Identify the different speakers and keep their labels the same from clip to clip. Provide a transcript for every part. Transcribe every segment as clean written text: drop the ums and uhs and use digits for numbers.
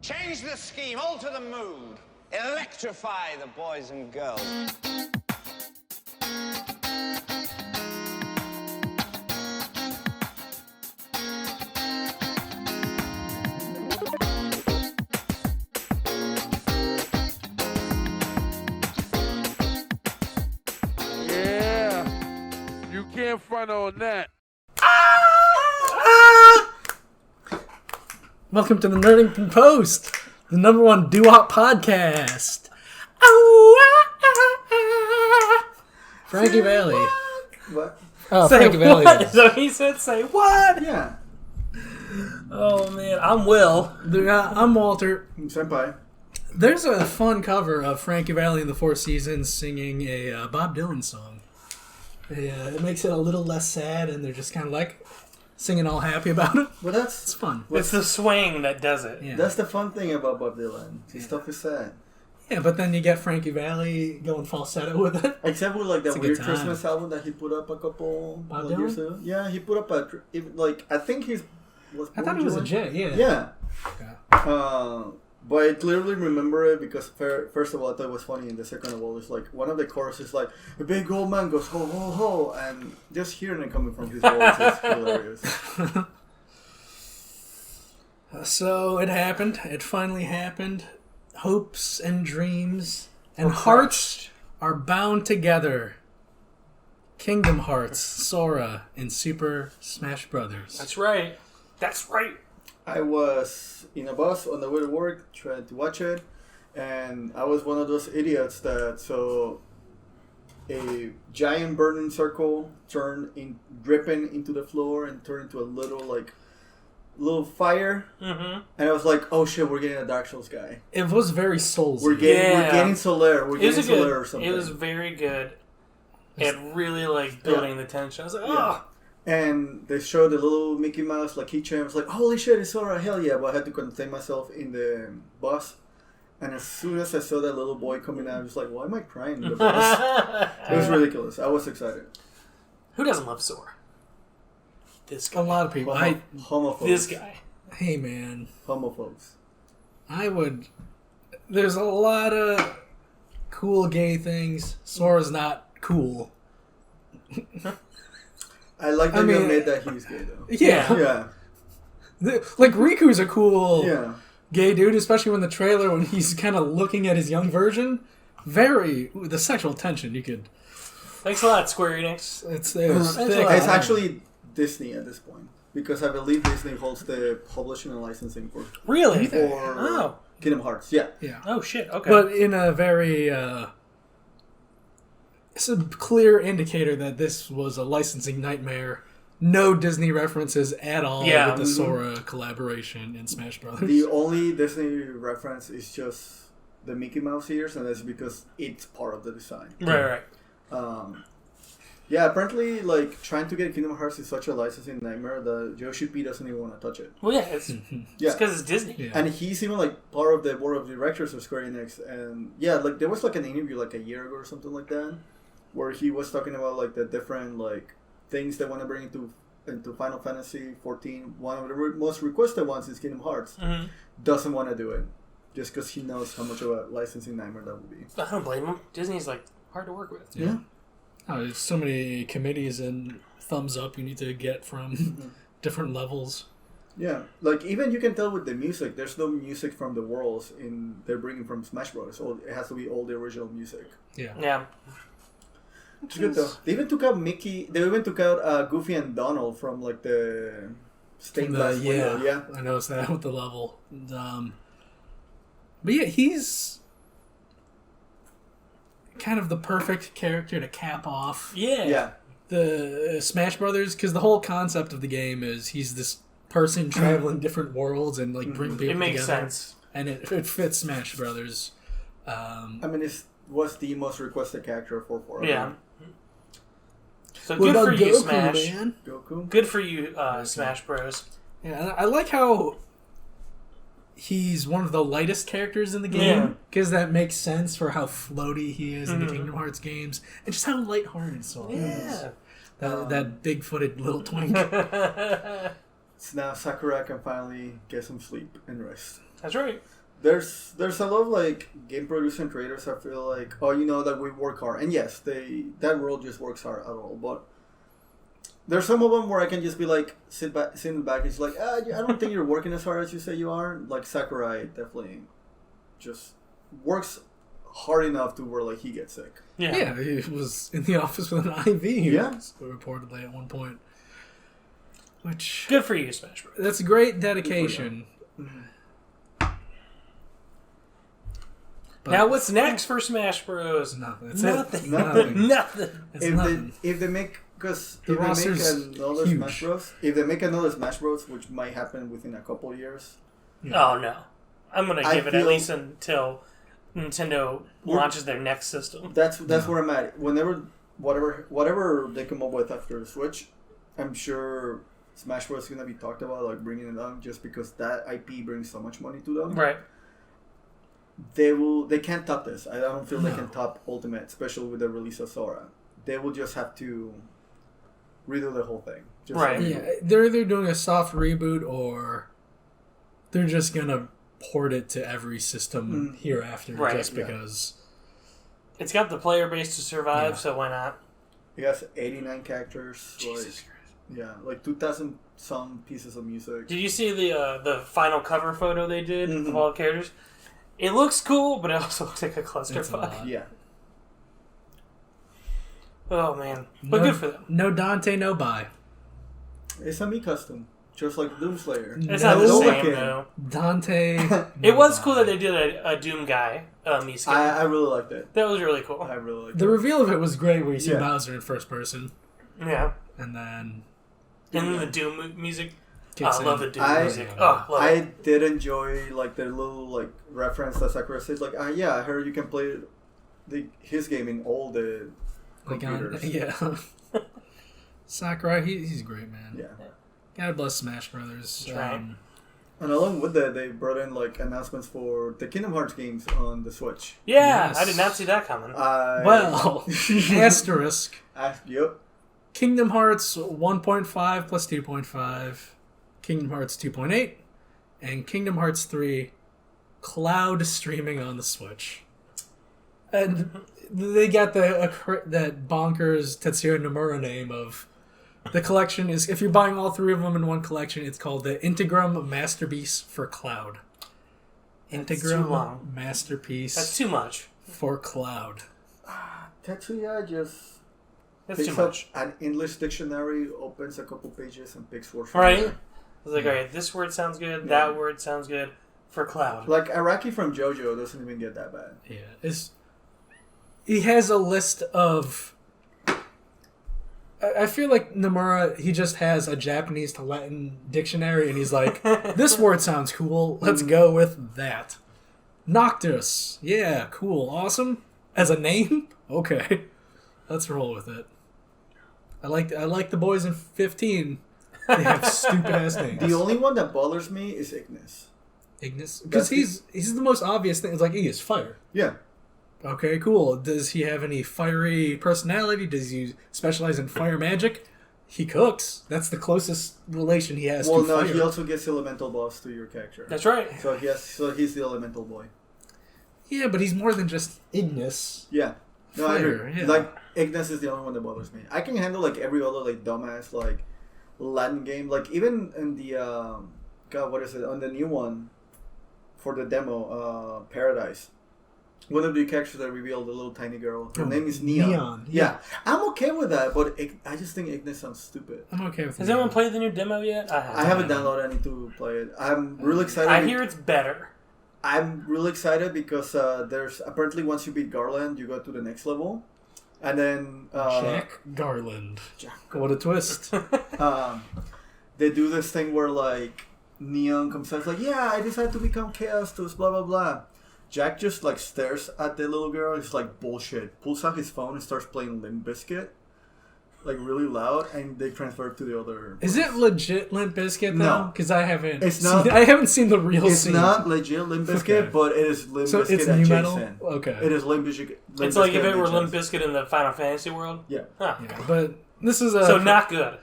Speaker 1: Change the scheme, alter the mood, electrify the boys and girls.
Speaker 2: Yeah, you can't front on that.
Speaker 3: Welcome to the Nerdington Post, the #1 doo-wop podcast. Frankie Valli.
Speaker 4: What?
Speaker 3: Oh,
Speaker 5: Say
Speaker 3: Frankie Valli.
Speaker 5: what? So he said, say what?
Speaker 4: Yeah.
Speaker 5: Oh, man. I'm Will.
Speaker 3: I'm Walter.
Speaker 4: Senpai.
Speaker 3: There's a fun cover of Frankie Valli in the Four Seasons singing a Bob Dylan song. It makes it a little less sad, and they're just kind of like singing all happy about it.
Speaker 4: Well,
Speaker 3: It's fun.
Speaker 5: It's the swing that does it.
Speaker 3: Yeah.
Speaker 4: That's the fun thing about Bob Dylan. His stuff is sad.
Speaker 3: Yeah, but then you get Frankie Valli going falsetto with it.
Speaker 4: Except with like that
Speaker 3: It's a good
Speaker 4: weird
Speaker 3: time.
Speaker 4: Christmas album that he put up a couple
Speaker 3: Bob
Speaker 4: years
Speaker 3: Dylan?
Speaker 4: ago. Yeah, he put up I think he's was.
Speaker 3: I thought it was a J, yeah.
Speaker 4: Yeah.
Speaker 3: Okay.
Speaker 4: But I clearly remember it because first of all I thought it was funny, and the second of all it's like one of the choruses is like a big old man goes ho ho ho, and just hearing it coming from his voice is hilarious.
Speaker 3: So it happened. It finally happened. Hopes and dreams and
Speaker 5: Were
Speaker 3: hearts are bound together. Kingdom Hearts, Sora, and Super Smash Brothers.
Speaker 5: That's right. That's right.
Speaker 4: I was in a bus on the way to work trying to watch it, and I was one of those idiots that saw a giant burning circle dripping into the floor and turn into a little fire,
Speaker 5: Mm-hmm.
Speaker 4: and I was like, "Oh shit, we're getting a Dark Souls guy.
Speaker 3: It was very soulsy.
Speaker 4: We're getting Solaire. We're getting Solaire or something."
Speaker 5: It was very good. It really like building the tension. I was like, oh.
Speaker 4: And they showed the little Mickey Mouse like keychain. I was like, "Holy shit, it's Sora! Hell yeah!" But I had to contain myself in the bus. And as soon as I saw that little boy coming out, I was like, "Why am I crying in the bus?" It was ridiculous. I was excited.
Speaker 5: Who doesn't love Sora? This guy.
Speaker 3: A lot of people.
Speaker 4: Homophobes.
Speaker 5: This guy.
Speaker 3: Hey man,
Speaker 4: Homophobes.
Speaker 3: I would. There's a lot of cool gay things. Sora's not cool.
Speaker 4: I like that
Speaker 3: I
Speaker 4: you
Speaker 3: mean-
Speaker 4: admit that he's gay though.
Speaker 3: Yeah.
Speaker 4: Yeah.
Speaker 3: Like Riku's a cool
Speaker 4: Yeah.
Speaker 3: gay dude, especially when the trailer when he's kind of looking at his young version. The sexual tension you could.
Speaker 5: Thanks a lot, Square Enix.
Speaker 3: It's
Speaker 5: Thanks a
Speaker 3: thick.
Speaker 5: lot.
Speaker 4: It's actually Disney at this point because I believe Disney holds the publishing and licensing for
Speaker 5: Really?
Speaker 4: for Kingdom Hearts. Yeah.
Speaker 3: Yeah.
Speaker 5: Oh, shit. Okay.
Speaker 3: But in a very, it's a clear indicator that this was a licensing nightmare. No Disney references at all
Speaker 5: Yeah.
Speaker 3: with the Sora collaboration in Smash Brothers.
Speaker 4: The only Disney reference is just the Mickey Mouse ears, and that's because it's part of the design.
Speaker 5: right.
Speaker 4: Yeah, apparently, like, trying to get Kingdom Hearts is such a licensing nightmare that Yoshi P doesn't even want to touch it.
Speaker 5: Well, yeah, it's
Speaker 4: Yeah.
Speaker 5: because it's Disney.
Speaker 3: Yeah.
Speaker 4: And he's even, like, part of the board of directors of Square Enix. And, yeah, like, there was, like, an interview, like, a year ago or something like that, where he was talking about, like, the different, like, things they want to bring into Final Fantasy 14. One of the most requested ones is Kingdom Hearts.
Speaker 5: Mm-hmm.
Speaker 4: Doesn't want to do it. Just because he knows how much of a licensing nightmare that would be.
Speaker 5: I don't blame him. Disney's like hard to work with.
Speaker 3: Yeah. Oh, there's so many committees and thumbs up you need to get from different levels.
Speaker 4: Yeah, like even you can tell with the music, there's no music from the worlds they're bringing from Smash Bros. It has to be all the original music.
Speaker 3: Yeah.
Speaker 5: Yeah.
Speaker 4: It's good though. They even took out Goofy and Donald from like the stained glass window. Yeah,
Speaker 3: I noticed that with the level. But yeah, he's kind of the perfect character to cap off
Speaker 5: Yeah.
Speaker 3: the Smash Brothers, because the whole concept of the game is he's this person traveling different worlds and like bring people
Speaker 5: It makes
Speaker 3: together.
Speaker 5: sense.
Speaker 3: And it fits Smash Brothers.
Speaker 4: I mean it was the most requested character for
Speaker 5: Yeah. So
Speaker 3: What
Speaker 5: good
Speaker 3: about
Speaker 5: for you,
Speaker 3: Goku,
Speaker 5: Smash.
Speaker 3: man?
Speaker 4: Goku.
Speaker 5: Good for you, Smash Bros.
Speaker 3: Yeah, and I like how he's one of the lightest characters in the game, because that makes sense for how floaty he is in the Kingdom Hearts games, and just how lighthearted Sora is. That big-footed little twink.
Speaker 4: So now Sakura can finally get some sleep and rest.
Speaker 5: That's right.
Speaker 4: There's a lot of like game producers and creators. I feel like, oh, you know that we work hard, and yes, that world just works hard at all. But there's some of them where I can just be like sit in the back. It's like, I don't think you're working as hard as you say you are. Like Sakurai definitely just works hard enough to where like he gets sick.
Speaker 3: Yeah, he was in the office with an IV.
Speaker 4: Yeah,
Speaker 3: reportedly at one point. Which
Speaker 5: good for you, Smash Bros.
Speaker 3: That's great dedication.
Speaker 5: Now, what's next for Smash Bros?
Speaker 3: Nothing.
Speaker 4: If they make another
Speaker 3: huge.
Speaker 4: Smash Bros, if they make another Smash Bros, which might happen within a couple of years.
Speaker 5: Yeah. Oh no, I'm gonna give it at least until Nintendo launches their next system.
Speaker 4: That's where I'm at. Whatever they come up with after the Switch, I'm sure Smash Bros is gonna be talked about, like bringing it on, just because that IP brings so much money to them.
Speaker 5: Right.
Speaker 4: They can't top this. I don't feel they can top Ultimate, especially with the release of Sora. They will just have to redo the whole thing.
Speaker 3: They're either doing a soft reboot or they're just gonna port it to every system hereafter, just because
Speaker 5: it's got the player base to survive. So why not?
Speaker 4: It has 89 characters.
Speaker 5: Jesus Christ.
Speaker 4: Yeah, like 2,000 some pieces of music.
Speaker 5: Did you see the final cover photo they did of all the characters? It looks cool, but it also looks like a clusterfuck.
Speaker 4: Yeah.
Speaker 5: Oh man, but good for them.
Speaker 3: No Dante, no buy.
Speaker 4: It's a me custom, just like Doomslayer.
Speaker 5: It's not the same though.
Speaker 3: Dante.
Speaker 5: It was cool that they did a Doom guy me skin.
Speaker 4: I really liked it.
Speaker 5: That was really cool.
Speaker 4: I really liked
Speaker 3: the reveal of it was great, where you see
Speaker 4: Yeah.
Speaker 3: Bowser in first person.
Speaker 5: Yeah.
Speaker 3: And then
Speaker 5: the Doom music. I
Speaker 3: kicks
Speaker 5: love
Speaker 3: in.
Speaker 5: the Doom music. Love it.
Speaker 4: I did enjoy like the little like reference that Sakura said, like, yeah, I heard you can play his game in all the computers.
Speaker 3: Sakurai, he's great, man.
Speaker 4: Yeah.
Speaker 3: God bless Smash Brothers.
Speaker 5: Right.
Speaker 4: And along with that, they brought in like announcements for the Kingdom Hearts games on the Switch.
Speaker 5: Yeah,
Speaker 3: Yes.
Speaker 5: I did not see that coming.
Speaker 3: Well, asterisk.
Speaker 4: Yep.
Speaker 3: Kingdom Hearts 1.5 plus 2.5, Kingdom Hearts 2.8, and Kingdom Hearts 3 cloud streaming on the Switch. And they got that bonkers Tetsuya Nomura name of the collection is, if you're buying all three of them in one collection, it's called the Integrum Masterpiece for Cloud.
Speaker 5: That's too long.
Speaker 3: Masterpiece.
Speaker 5: That's too much.
Speaker 3: For Cloud.
Speaker 4: Tetsuya just
Speaker 5: That's
Speaker 4: picks
Speaker 5: too
Speaker 4: up
Speaker 5: much.
Speaker 4: an English dictionary, opens a couple pages, and picks words from
Speaker 5: Right?
Speaker 4: there.
Speaker 5: I was like, alright, this word sounds good, that word sounds good for Cloud.
Speaker 4: Like Araki from JoJo doesn't even get that bad.
Speaker 3: Yeah, he has a list of. I feel like Nomura, he just has a Japanese to Latin dictionary, and he's like, "This word sounds cool. Let's go with that." Noctis, yeah, cool, awesome. As a name, okay, let's roll with it. I like the boys in 15. They have stupid ass names.
Speaker 4: The only one that bothers me is Ignis.
Speaker 3: Ignis, because he's the most obvious thing. It's like he is fire.
Speaker 4: Yeah.
Speaker 3: Okay, cool. Does he have any fiery personality? Does he specialize in fire magic? He cooks. That's the closest relation he has to fire.
Speaker 4: Well, no, he also gets elemental buffs to your character.
Speaker 5: That's right.
Speaker 4: So he's the elemental boy.
Speaker 3: Yeah, but he's more than just Ignis.
Speaker 4: Yeah. No, I
Speaker 3: Fire,
Speaker 4: agree.
Speaker 3: yeah.
Speaker 4: Like, Ignis is the only one that bothers me. I can handle, like, every other, like, dumbass, like, Latin game. Like, even in the, what is it? On the new one, for the demo, Paradise. One of the characters that revealed, the little tiny girl. Her name is Neon.
Speaker 3: Neon,
Speaker 4: Yeah. I'm okay with that, but I just think Ignis sounds stupid.
Speaker 3: I'm okay with
Speaker 5: Has
Speaker 3: Neon.
Speaker 5: anyone played the new demo yet?
Speaker 4: I haven't downloaded. I need to play it. I'm really excited.
Speaker 5: I hear it's better.
Speaker 4: I'm really excited because there's apparently once you beat Garland, you go to the next level, and then
Speaker 3: Jack Garland. What a twist.
Speaker 4: They do this thing where like Neon comes out, like, yeah, I decided to become Chaos to blah blah blah. Jack just like stares at the little girl. He's like, bullshit. Pulls out his phone and starts playing Limp Bizkit, like really loud, and they transfer to the other.
Speaker 3: Is it legit Limp Bizkit though?
Speaker 4: No.
Speaker 3: Because I haven't.
Speaker 4: It's not.
Speaker 3: I haven't seen the real
Speaker 4: It's
Speaker 3: scene.
Speaker 4: not legit Limp Bizkit,
Speaker 3: Okay.
Speaker 4: but it is Limp
Speaker 3: So
Speaker 4: Bizkit
Speaker 3: it's new metal.
Speaker 4: adjacent.
Speaker 3: Okay.
Speaker 4: It is Limp Bizkit.
Speaker 5: It's like if it were
Speaker 4: adjacent.
Speaker 5: Limp Bizkit in the Final Fantasy world.
Speaker 4: Yeah.
Speaker 5: Huh.
Speaker 3: Yeah, but this is a.
Speaker 5: So not good.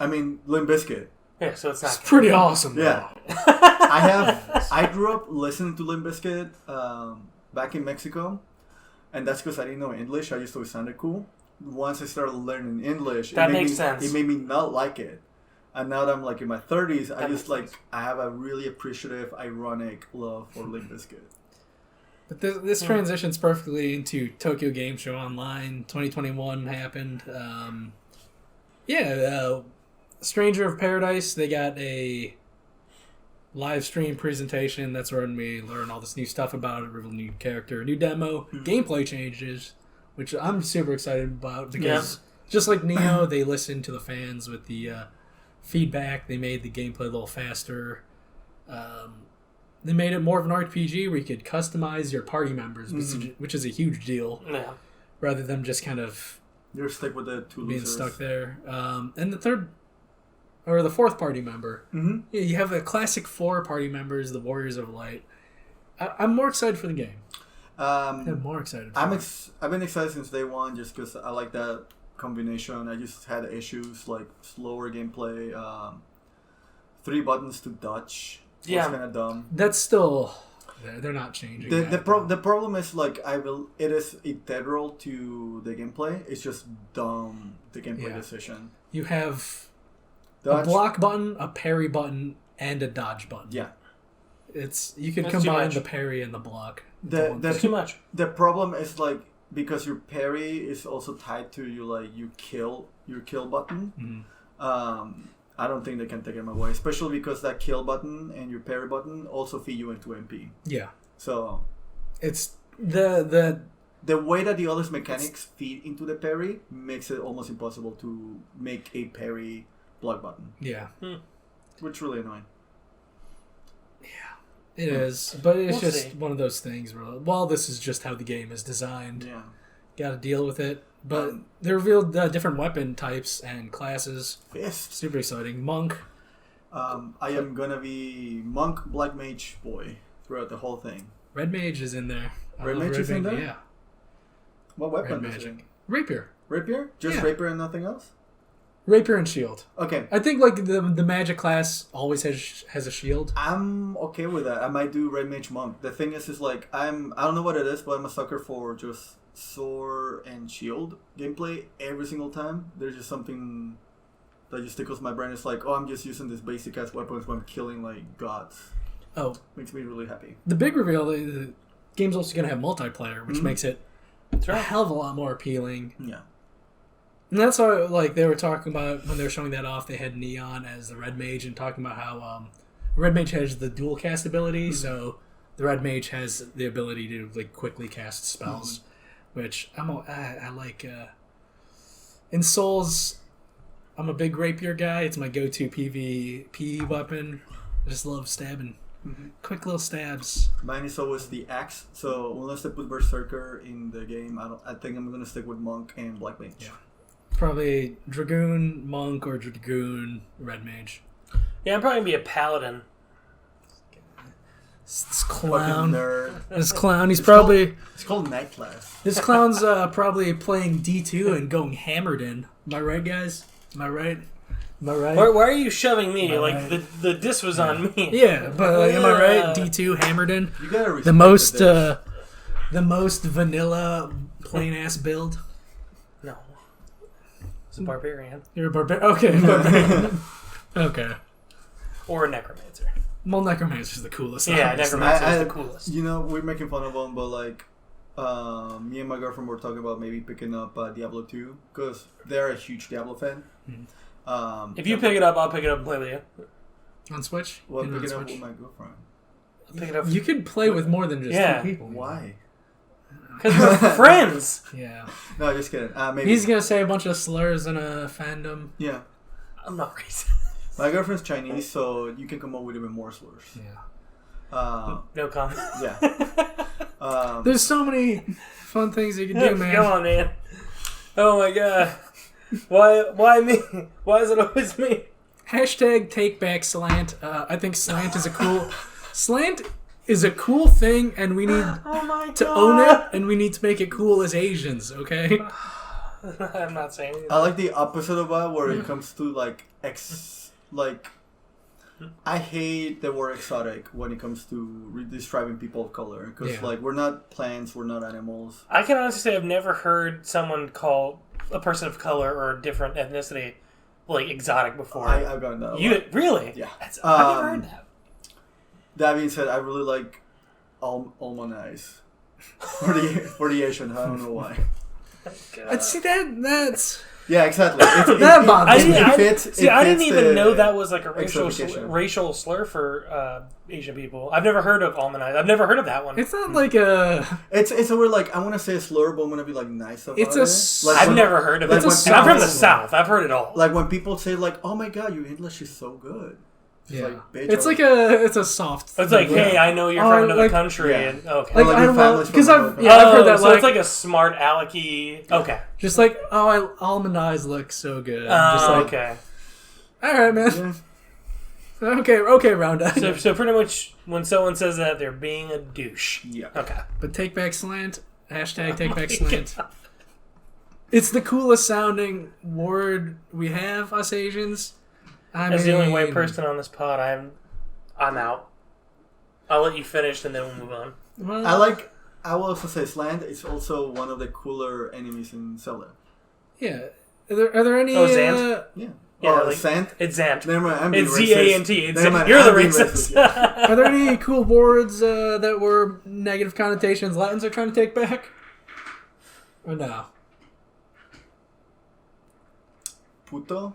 Speaker 4: I mean, Limp Bizkit.
Speaker 5: Yeah, so it's not.
Speaker 3: It's pretty awesome.
Speaker 4: Yeah. I grew up listening to Limp Bizkit back in Mexico, and that's because I didn't know English. I just thought it sounded cool. Once I started learning English,
Speaker 5: That makes sense.
Speaker 4: It made me not like it. And now that I'm like in my 30s, I have a really appreciative, ironic love for Limp Bizkit.
Speaker 3: But this transitions perfectly into Tokyo Game Show Online. 2021 happened. Stranger of Paradise, they got a live stream presentation. That's when we learn all this new stuff about it. Reveal new character, new demo, gameplay changes, which I'm super excited about because just like Neo, they listened to the fans with the feedback. They made the gameplay a little faster. They made it more of an RPG where you could customize your party members, which is a huge deal.
Speaker 5: Yeah.
Speaker 3: Rather than just kind of
Speaker 4: You're stuck with the two
Speaker 3: being
Speaker 4: losers.
Speaker 3: stuck there. And the fourth party member.
Speaker 4: Mm-hmm.
Speaker 3: Yeah, you have a classic 4 party members, the Warriors of Light. I'm more excited for the game. I'm more excited.
Speaker 4: I've been excited since day one just because I like that combination. I just had issues like slower gameplay, 3 buttons to dodge.
Speaker 5: Yeah,
Speaker 4: kind of dumb.
Speaker 3: That's still they're not changing.
Speaker 4: The problem is like it is integral to the gameplay. It's just dumb the gameplay decision.
Speaker 3: You have
Speaker 4: Dodge.
Speaker 3: a block button, a parry button, and a dodge button.
Speaker 4: Yeah,
Speaker 3: You can
Speaker 5: That's
Speaker 3: combine
Speaker 5: too
Speaker 3: the parry and the block.
Speaker 5: That's too much.
Speaker 4: The problem is like because your parry is also tied to your kill button.
Speaker 3: Mm-hmm.
Speaker 4: I don't think they can take them away, especially because that kill button and your parry button also feed you into MP.
Speaker 3: Yeah.
Speaker 4: So
Speaker 3: It's the
Speaker 4: way that the other mechanics feed into the parry makes it almost impossible to make a parry block button.
Speaker 3: Yeah.
Speaker 4: Which is really annoying.
Speaker 3: It is, but it's
Speaker 5: We'll
Speaker 3: just
Speaker 5: see.
Speaker 3: one of those things where, this is just how the game is designed.
Speaker 4: Yeah.
Speaker 3: Got to deal with it. But they revealed different weapon types and classes.
Speaker 4: Fist.
Speaker 3: Super exciting. Monk.
Speaker 4: I am gonna be monk, black mage, boy throughout the whole thing.
Speaker 3: Red Mage is in there. I
Speaker 4: Red
Speaker 3: love
Speaker 4: Mage is in there?
Speaker 3: Yeah.
Speaker 4: What
Speaker 3: Red
Speaker 4: weapon is it?
Speaker 3: Magic. Rapier.
Speaker 4: Rapier? Just
Speaker 3: Yeah.
Speaker 4: rapier and nothing else?
Speaker 3: Rapier and shield.
Speaker 4: Okay.
Speaker 3: I think like the magic class always has a shield.
Speaker 4: I'm okay with that. I might do red mage monk. The thing is like I don't know what it is, but I'm a sucker for just sword and shield gameplay every single time. There's just something that just tickles my brain. It's like, oh, I'm just using this basic ass weapons when I'm killing like gods.
Speaker 3: Oh,
Speaker 4: Makes me really happy.
Speaker 3: the big reveal, the game's also going to have multiplayer, which makes it a hell of a lot more appealing.
Speaker 4: Yeah.
Speaker 3: And that's why, like, they were talking about, when they were showing that off, they had Neon as the Red Mage and talking about how Red Mage has the dual cast ability, so the Red Mage has the ability to, like, quickly cast spells, which I like. In Souls, I'm a big rapier guy. It's my go-to PvP weapon. I just love stabbing. Quick little stabs.
Speaker 4: Mine is always the axe. So unless they put Berserker in the game, I think I'm gonna stick with monk and black mage.
Speaker 3: Yeah. Probably Dragoon, Monk, or Dragoon, Red Mage.
Speaker 5: Yeah, I'm probably going to be a paladin.
Speaker 3: This
Speaker 4: Fucking
Speaker 3: clown.
Speaker 4: nerd.
Speaker 3: This clown, he's probably...
Speaker 4: It's called night class.
Speaker 3: This clown's probably playing D2 and going hammered in. Am I right, guys? Am I right? Why
Speaker 5: are you shoving me?
Speaker 3: Right.
Speaker 5: Like, the diss was on me.
Speaker 3: Yeah, but like, am I right? D2 hammered in.
Speaker 4: You gotta respect
Speaker 3: The most vanilla plain ass build.
Speaker 5: No. It's a barbarian.
Speaker 3: You're a barbarian. Okay, barbarian. Okay.
Speaker 5: Or a necromancer.
Speaker 3: Well, Necromancer's the coolest.
Speaker 5: Yeah,
Speaker 3: obviously.
Speaker 5: necromancer is the coolest.
Speaker 4: You know, we're making fun of them, but like, me and my girlfriend were talking about maybe picking up Diablo 2 because they're a huge Diablo fan.
Speaker 5: If you pick it up, I'll pick it up and play with you.
Speaker 3: On Switch?
Speaker 4: Well,
Speaker 3: Get it on
Speaker 4: pick it up
Speaker 3: Switch?
Speaker 4: with my girlfriend.
Speaker 5: I'll pick it up
Speaker 3: You could play with more than just
Speaker 5: Yeah.
Speaker 3: 2 people.
Speaker 4: Why?
Speaker 5: because we're friends.
Speaker 3: Yeah.
Speaker 4: No, just kidding. Maybe.
Speaker 3: He's gonna say a bunch of slurs in a fandom.
Speaker 4: Yeah.
Speaker 5: I'm not racist.
Speaker 4: My girlfriend's Chinese, so you can come up with even more slurs.
Speaker 3: Yeah.
Speaker 5: No comment.
Speaker 4: Yeah.
Speaker 3: There's so many fun things you can do, man.
Speaker 5: Come on, man. Oh my god. Why me? Why is it always me?
Speaker 3: Hashtag take back slant. I think slant is a cool thing, and we need
Speaker 5: Oh my
Speaker 3: to own it, and we need to make it cool as Asians, okay?
Speaker 5: I'm not saying anything.
Speaker 4: I like the opposite of that, where it comes to like I hate the word exotic when it comes to describing people of color. Because, like, we're not plants, we're not animals.
Speaker 5: I can honestly say I've never heard someone call a person of color or a different ethnicity, like, exotic before.
Speaker 4: I've gotten that.
Speaker 5: You really?
Speaker 4: Yeah.
Speaker 5: I've never heard that.
Speaker 4: That being said, I really like almond eyes for the Asian. I don't know why.
Speaker 5: God.
Speaker 3: See that's.
Speaker 4: Yeah, exactly.
Speaker 3: That bothers me.
Speaker 5: I didn't even know that was like a racial slur for Asian people. I've never heard of almond eyes. I've never heard of that one.
Speaker 3: It's not like a.
Speaker 4: It's a word like I want to say a slur, but I'm gonna be like nice about it.
Speaker 5: I've never heard of it. I'm from the South. I've heard it all.
Speaker 4: Like when people say like, "Oh my God, your English is so good."
Speaker 3: Yeah.
Speaker 4: Like, bitch,
Speaker 3: it's a soft.
Speaker 5: It's like, hey, I know you're from another country, and okay,
Speaker 3: like I love because I've heard that.
Speaker 5: So it's like a smart alecky. Okay,
Speaker 3: just like almond eyes look so good. Just like,
Speaker 5: okay,
Speaker 3: all right, man. Yeah. Okay, round up.
Speaker 5: So pretty much when someone says that, they're being a douche.
Speaker 4: Yeah.
Speaker 5: Okay.
Speaker 3: But take back slant. Hashtag take back slant. It's the coolest sounding word we have, us Asians.
Speaker 5: As the only white person on this pod, I'm out. I'll let you finish and then we'll move on.
Speaker 3: Well,
Speaker 4: I will also say slant is also one of the cooler enemies in Zelda.
Speaker 3: Yeah. Are there any...
Speaker 5: Oh, Zant?
Speaker 4: Yeah.
Speaker 5: Zant? It's Zant.
Speaker 4: Never mind,
Speaker 5: it's Z-A-N-T. You're the racist.
Speaker 3: Yeah. Are there any cool words that were negative connotations Latins are trying to take back? Or no?
Speaker 4: Puto?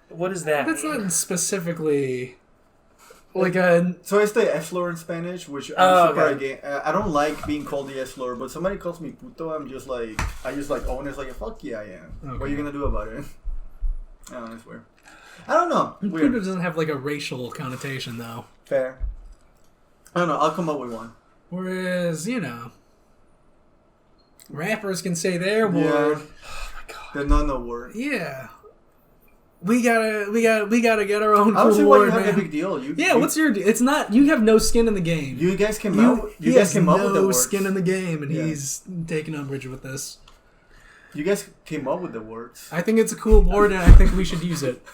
Speaker 5: What is that?
Speaker 3: That's not specifically like a.
Speaker 4: So it's the S-slur in Spanish, which I'm super against. I don't like being called the S-slur, but somebody calls me puto, I just own it. It's like, fuck yeah, I am. Okay. What are you gonna do about it? Oh, that's weird. I don't know. Weird.
Speaker 3: Puto doesn't have like a racial connotation though.
Speaker 4: Fair. I don't know. I'll come up with one.
Speaker 3: Whereas, rappers can say their word.
Speaker 5: Oh my god.
Speaker 4: The no word.
Speaker 3: Yeah. We gotta get our own.
Speaker 4: I don't see
Speaker 3: cool
Speaker 4: why
Speaker 3: word,
Speaker 4: you have
Speaker 3: man.
Speaker 4: a big deal.
Speaker 3: What's your? It's not. You have no skin in the game.
Speaker 4: You guys came out. You guys came up with the words.
Speaker 3: Skin in the game, and he's taking umbrage with this.
Speaker 4: You guys came up with the words.
Speaker 3: I think it's a cool word, and I think we should use it.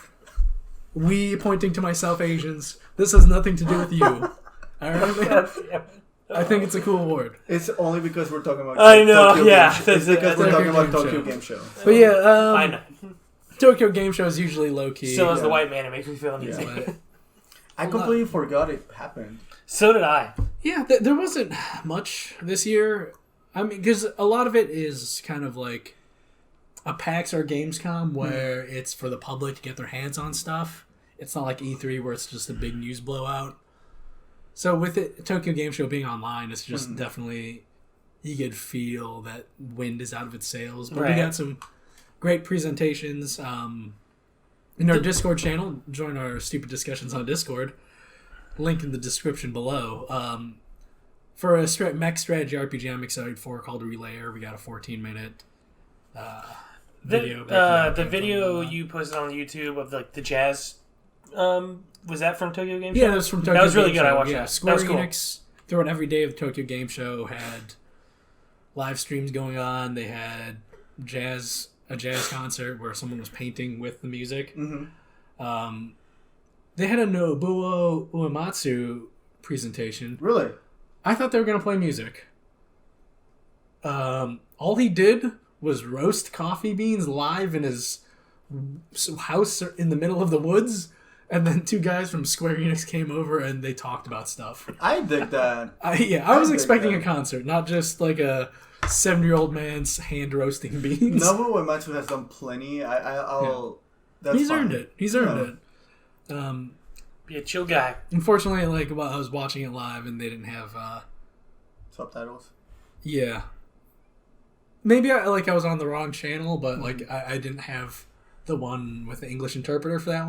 Speaker 3: We, pointing to myself, Asians. This has nothing to do with you. All right, man? I think it's a cool word.
Speaker 4: It's only because we're talking about.
Speaker 5: I know.
Speaker 4: Tokyo
Speaker 5: Yeah.
Speaker 4: It's because we're talking about Tokyo Game Show.
Speaker 3: But yeah,
Speaker 5: I know.
Speaker 3: Tokyo Game Show is usually low key.
Speaker 5: Still, as the white man, it makes me feel uneasy.
Speaker 3: Yeah.
Speaker 4: I completely forgot it happened.
Speaker 5: So did I.
Speaker 3: Yeah, there wasn't much this year. I mean, because a lot of it is kind of like a PAX or Gamescom where it's for the public to get their hands on stuff. It's not like E3 where it's just a big news blowout. So with it, Tokyo Game Show being online, it's just definitely, you could feel that wind is out of its sails. But we got some great presentations. In our Discord channel, join our stupid discussions on Discord. Link in the description below. For a mech strategy RPG I'm excited for called Relayer, we got a 14-minute video.
Speaker 5: The video you posted on YouTube of the jazz, was that from Tokyo Game Show?
Speaker 3: Yeah, that was from Tokyo Game Show.
Speaker 5: That was really good. I watched that.
Speaker 3: Square
Speaker 5: that was
Speaker 3: Enix, throughout every day of the Tokyo Game Show, had live streams going on. They had a jazz concert where someone was painting with the music. Mm-hmm. They had a Nobuo Uematsu presentation.
Speaker 4: Really?
Speaker 3: I thought they were going to play music. All he did was roast coffee beans live in his house in the middle of the woods, and then two guys from Square Enix came over and they talked about stuff.
Speaker 4: I dig that.
Speaker 3: I was expecting a concert, not just like a 70-year-old man's hand roasting beans.
Speaker 4: Nobuo Uematsu has done plenty. I'll. That's
Speaker 3: He's
Speaker 4: fine.
Speaker 3: earned it. He's earned it.
Speaker 5: Be a chill guy.
Speaker 3: Unfortunately, I was watching it live and they didn't have
Speaker 4: subtitles.
Speaker 3: Yeah. Maybe I was on the wrong channel, but I didn't have the one with the English interpreter for that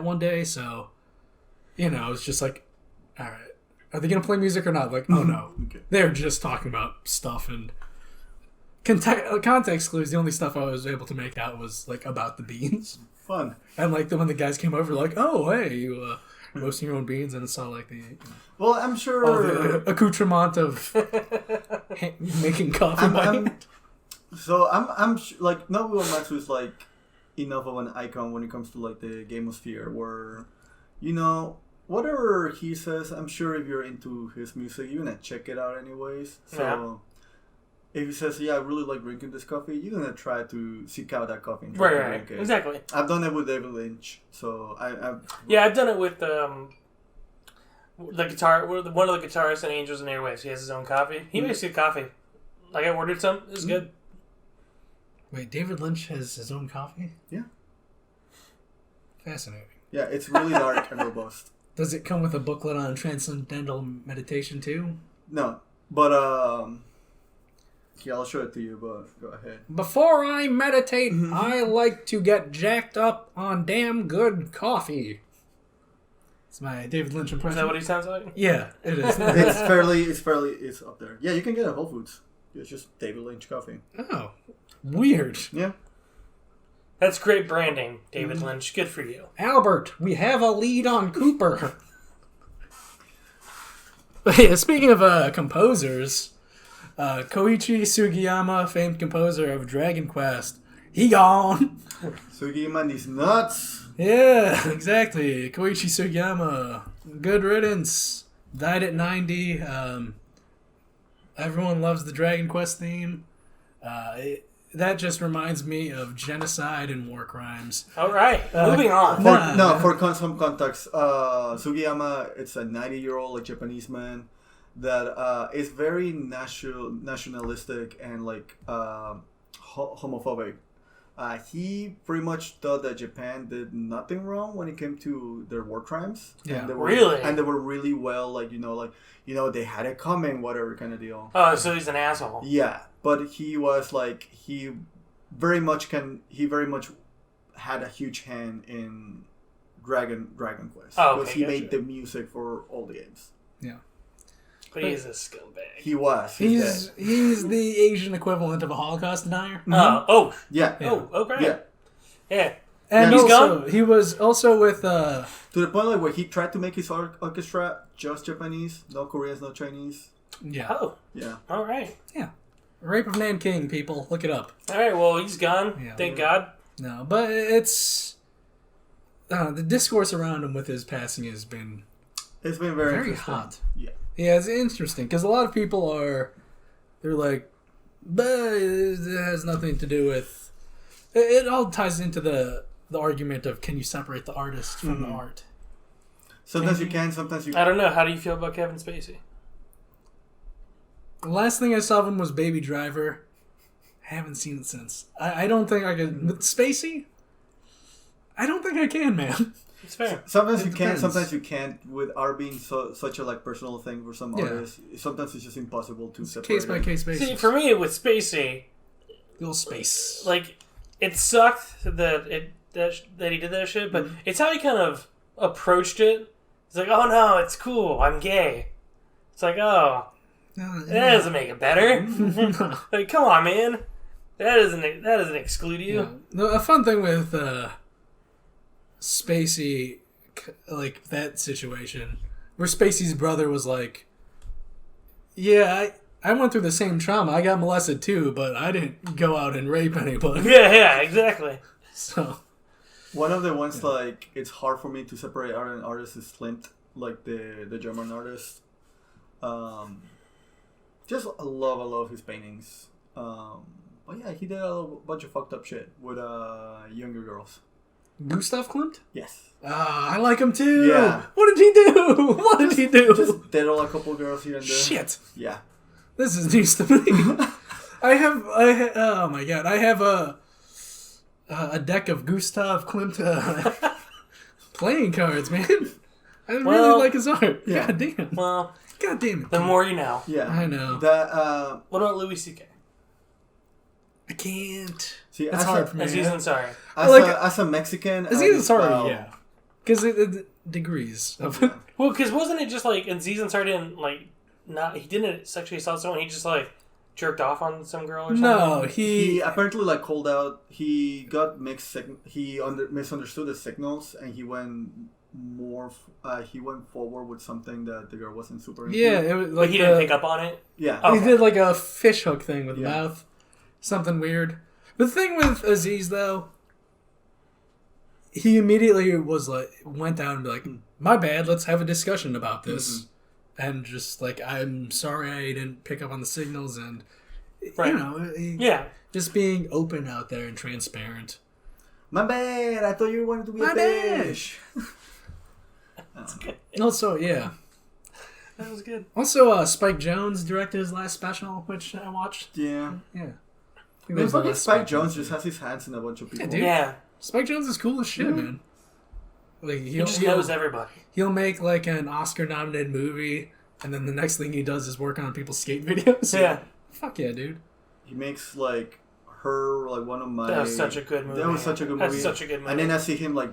Speaker 3: one day, so it's just like, all right, are they gonna play music or not? Like, oh no,
Speaker 4: okay.
Speaker 3: They're just talking about stuff, and context clues. The only stuff I was able to make out was like about the beans.
Speaker 4: Fun.
Speaker 3: And like when the guys came over, like, oh hey, you roasting your own beans, and it's all like the
Speaker 4: well, I'm sure
Speaker 3: the accoutrement of making coffee.
Speaker 4: I'm like Nobuo Uematsu is like enough of an icon when it comes to like the gamosphere, where you know, whatever he says, I'm sure if you're into his music, you're gonna check it out anyways. So if he says, "Yeah, I really like drinking this coffee," you're gonna try to seek out that coffee. And try to drink it.
Speaker 5: Exactly.
Speaker 4: I've done it with David Lynch, so
Speaker 5: I've done it with the guitar. One of the guitarists in Angels and Airwaves. He has his own coffee. He makes good coffee. Like I ordered some. It's good.
Speaker 3: Wait, David Lynch has his own coffee?
Speaker 4: Yeah.
Speaker 3: Fascinating.
Speaker 4: Yeah, it's really dark and robust.
Speaker 3: Does it come with a booklet on transcendental meditation too?
Speaker 4: No, but yeah, I'll show it to you. But go ahead.
Speaker 3: Before I meditate, I like to get jacked up on damn good coffee. It's my David Lynch impression.
Speaker 5: Is that what he sounds like?
Speaker 3: Yeah, it is.
Speaker 4: It's up there. Yeah, you can get it at Whole Foods. It's just David Lynch coffee.
Speaker 3: Oh, weird.
Speaker 4: Yeah.
Speaker 5: That's great branding, David Lynch. Good for you.
Speaker 3: Albert, we have a lead on Cooper. Speaking of composers, Koichi Sugiyama, famed composer of Dragon Quest, he gone.
Speaker 4: Sugiyama is nuts.
Speaker 3: Yeah, exactly. Koichi Sugiyama, good riddance. Died at 90. Everyone loves the Dragon Quest theme. That just reminds me of genocide and war crimes.
Speaker 5: All right, moving on.
Speaker 4: For some context, Sugiyama, it's a 90-year-old Japanese man that is very nationalistic and homophobic. He pretty much thought that Japan did nothing wrong when it came to their war crimes.
Speaker 3: Yeah,
Speaker 4: and they were really well, they had it coming, whatever kind of deal.
Speaker 5: Oh, so he's an asshole.
Speaker 4: Yeah, but he was he very much had a huge hand in Dragon Quest because he made the music for all the games.
Speaker 3: Yeah.
Speaker 5: But he's a scumbag.
Speaker 4: He was.
Speaker 3: He's the Asian equivalent of a Holocaust denier.
Speaker 5: Oh.
Speaker 4: Yeah.
Speaker 5: Oh, great.
Speaker 4: Yeah.
Speaker 5: Yeah.
Speaker 3: And he was also with...
Speaker 4: to the point where he tried to make his orchestra just Japanese, no Koreans, no Chinese.
Speaker 3: Yeah.
Speaker 5: Oh.
Speaker 4: Yeah.
Speaker 5: All right.
Speaker 3: Yeah. Rape of Nanking, people. Look it up.
Speaker 5: All right, well, he's gone. Yeah. Thank God.
Speaker 3: No, but it's... the discourse around him with his passing has been...
Speaker 4: It's been very
Speaker 3: hot.
Speaker 4: Yeah.
Speaker 3: Yeah, it's interesting, because a lot of people they're like, but it has nothing to do with... It all ties into the argument of, can you separate the artist from the art?
Speaker 4: Sometimes you can, sometimes you can't.
Speaker 5: I don't know. How do you feel about Kevin Spacey?
Speaker 3: The last thing I saw of him was Baby Driver. I haven't seen it since. I don't think I could... With Spacey? I don't think I can, man.
Speaker 5: It's fair.
Speaker 4: Sometimes you can, sometimes you can't. With art being such a personal thing for some artists, sometimes it's just impossible to separate.
Speaker 3: Case by case basis.
Speaker 5: See, for me with Spacey,
Speaker 3: little space.
Speaker 5: It sucked that he did that shit, but it's how he kind of approached it. It's like, oh no, it's cool, I'm gay. It's like, oh, that doesn't make it better. Come on, man. That doesn't exclude you.
Speaker 3: No, a fun thing with Spacey, that situation, where Spacey's brother was like, yeah, I went through the same trauma. I got molested too, but I didn't go out and rape anybody.
Speaker 5: Yeah, exactly.
Speaker 3: So,
Speaker 4: one of the ones it's hard for me to separate art and artist is Klimt, the German artist. Just I love his paintings. But yeah, he did a bunch of fucked up shit with younger girls.
Speaker 3: Gustav Klimt?
Speaker 4: Yes.
Speaker 3: I like him too.
Speaker 4: Yeah.
Speaker 3: What did he do?
Speaker 4: Just diddle a couple girls here and there.
Speaker 3: Shit.
Speaker 4: Yeah.
Speaker 3: This is news to me. Oh my god, I have a deck of Gustav Klimt playing cards, man. I really like his art.
Speaker 4: Yeah.
Speaker 3: God damn.
Speaker 5: Well,
Speaker 3: God damn it.
Speaker 5: The more you know.
Speaker 4: Yeah.
Speaker 3: I know.
Speaker 5: What about Louis C.K.?
Speaker 3: I can't.
Speaker 4: See,
Speaker 3: it's hard for me.
Speaker 5: Aziz Ansari.
Speaker 4: As a Mexican,
Speaker 3: Aziz Ansari, yeah. Because the degrees of it.
Speaker 5: Well, because wasn't it just Aziz Ansari didn't he didn't sexually assault someone. He just jerked off on some girl or something.
Speaker 3: No,
Speaker 4: he apparently called out. He got he misunderstood the signals, and he went forward with something that the girl wasn't super into.
Speaker 3: Yeah, it was
Speaker 5: but he didn't pick up on it.
Speaker 4: Yeah,
Speaker 3: okay. He did a fish hook thing with the mouth, something weird. The thing with Aziz though, he immediately went down and be like, my bad, let's have a discussion about this. And just like, I'm sorry I didn't pick up on the signals, and just being open out there and transparent.
Speaker 4: My bad, I thought you wanted to be a fish.
Speaker 5: That's good.
Speaker 3: Also, yeah.
Speaker 5: That was good.
Speaker 3: Also, Spike Jonze directed his last special, which I watched.
Speaker 4: Yeah.
Speaker 3: Yeah.
Speaker 4: I mean, fucking Spike Jonze just has his hands in a bunch of people.
Speaker 3: Yeah, dude.
Speaker 5: Yeah.
Speaker 3: Spike Jonze is cool as shit, man. Like
Speaker 5: He just knows everybody.
Speaker 3: He'll make like an Oscar-nominated movie, and then the next thing he does is work on people's skate videos.
Speaker 5: Yeah.
Speaker 3: Fuck yeah, dude.
Speaker 4: He makes like Her, like one of my.
Speaker 5: That was such a good movie.
Speaker 4: That was such a good movie.
Speaker 5: That's such a good movie.
Speaker 4: And then I see him like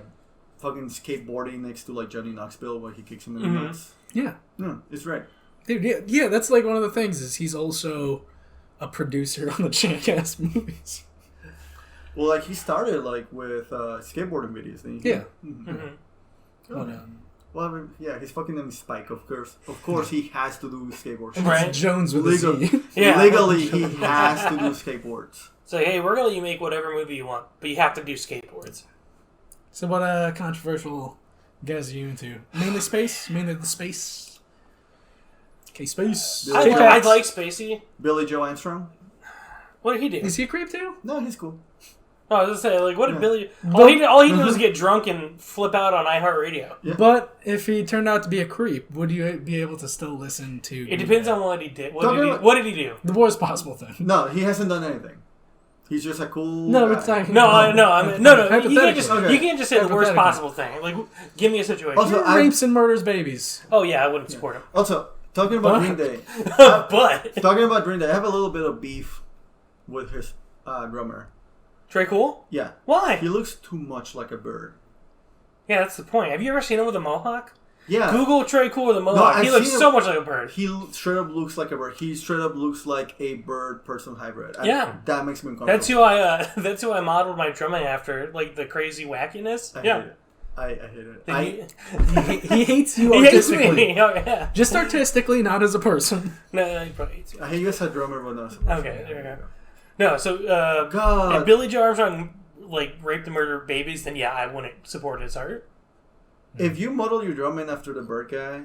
Speaker 4: fucking skateboarding next to like Johnny Knoxville while he kicks him in the nuts.
Speaker 3: Yeah.
Speaker 4: Yeah, it's right.
Speaker 3: Dude, yeah, that's like one of the things is he's also a producer on the Jackass movies.
Speaker 4: Well, like he started like with skateboarding videos. Then
Speaker 3: yeah.
Speaker 4: But, well, I mean, yeah, his fucking name is Spike. Of course, he has to do skateboards.
Speaker 5: Right.
Speaker 3: Jones with
Speaker 4: Legally,
Speaker 3: a Z.
Speaker 5: Yeah.
Speaker 4: Legally, he has to do skateboards.
Speaker 5: So hey, we're gonna let you make whatever movie you want, but you have to do skateboards.
Speaker 3: So what controversial guys are you into? Mainly space? Mainly the space? Okay, space.
Speaker 5: I like Spacey.
Speaker 4: Billy Joe Armstrong.
Speaker 5: What did he do?
Speaker 3: Is he a creep too?
Speaker 4: No, he's cool.
Speaker 5: Oh, I was gonna say, like, what did Billy?
Speaker 3: But-
Speaker 5: All he did was get drunk and flip out on iHeartRadio.
Speaker 4: Yeah.
Speaker 3: But if he turned out to be a creep, would you be able to still listen to...
Speaker 5: It depends on what he did. What did he do?
Speaker 3: The worst possible thing.
Speaker 4: No, he hasn't done anything. He's just a cool.
Speaker 3: No,
Speaker 4: guy.
Speaker 3: it's not...
Speaker 5: No. You
Speaker 3: Hypothetically.
Speaker 5: can't just say the worst
Speaker 3: Hypothetically.
Speaker 5: possible thing. Like, give me a situation.
Speaker 4: Also,
Speaker 3: He rapes and murders babies.
Speaker 5: Oh yeah, I wouldn't support him.
Speaker 4: Also, talking about Green Day.
Speaker 5: But
Speaker 4: Talking about Green Day, I have a little bit of beef with his drummer.
Speaker 5: Trey Cool?
Speaker 4: Yeah.
Speaker 5: Why?
Speaker 4: He looks too much like a bird.
Speaker 5: Yeah, that's the point. Have you ever seen him with a mohawk?
Speaker 4: Yeah.
Speaker 5: Google Trey Cool with a mohawk.
Speaker 4: I've
Speaker 5: He looks
Speaker 4: seen
Speaker 5: so
Speaker 4: him.
Speaker 5: much like a bird.
Speaker 4: He straight up looks like a bird. He straight up looks like a bird-person hybrid.
Speaker 5: Yeah.
Speaker 4: That makes me uncomfortable.
Speaker 5: That's who I modeled my drumming after, like the crazy wackiness.
Speaker 4: I
Speaker 5: yeah.
Speaker 4: hate it.
Speaker 3: He hates you
Speaker 5: He hates
Speaker 3: artistically.
Speaker 5: me. Oh, yeah.
Speaker 3: Just artistically, not as a person.
Speaker 5: No, he probably hates me.
Speaker 4: I hate you as a drummer, but no.
Speaker 5: Okay, there we go. No, so
Speaker 4: God.
Speaker 5: if Billy Joe Armstrong like raped and murdered babies, then yeah, I wouldn't support his art.
Speaker 4: If you model your drumming after the bird guy,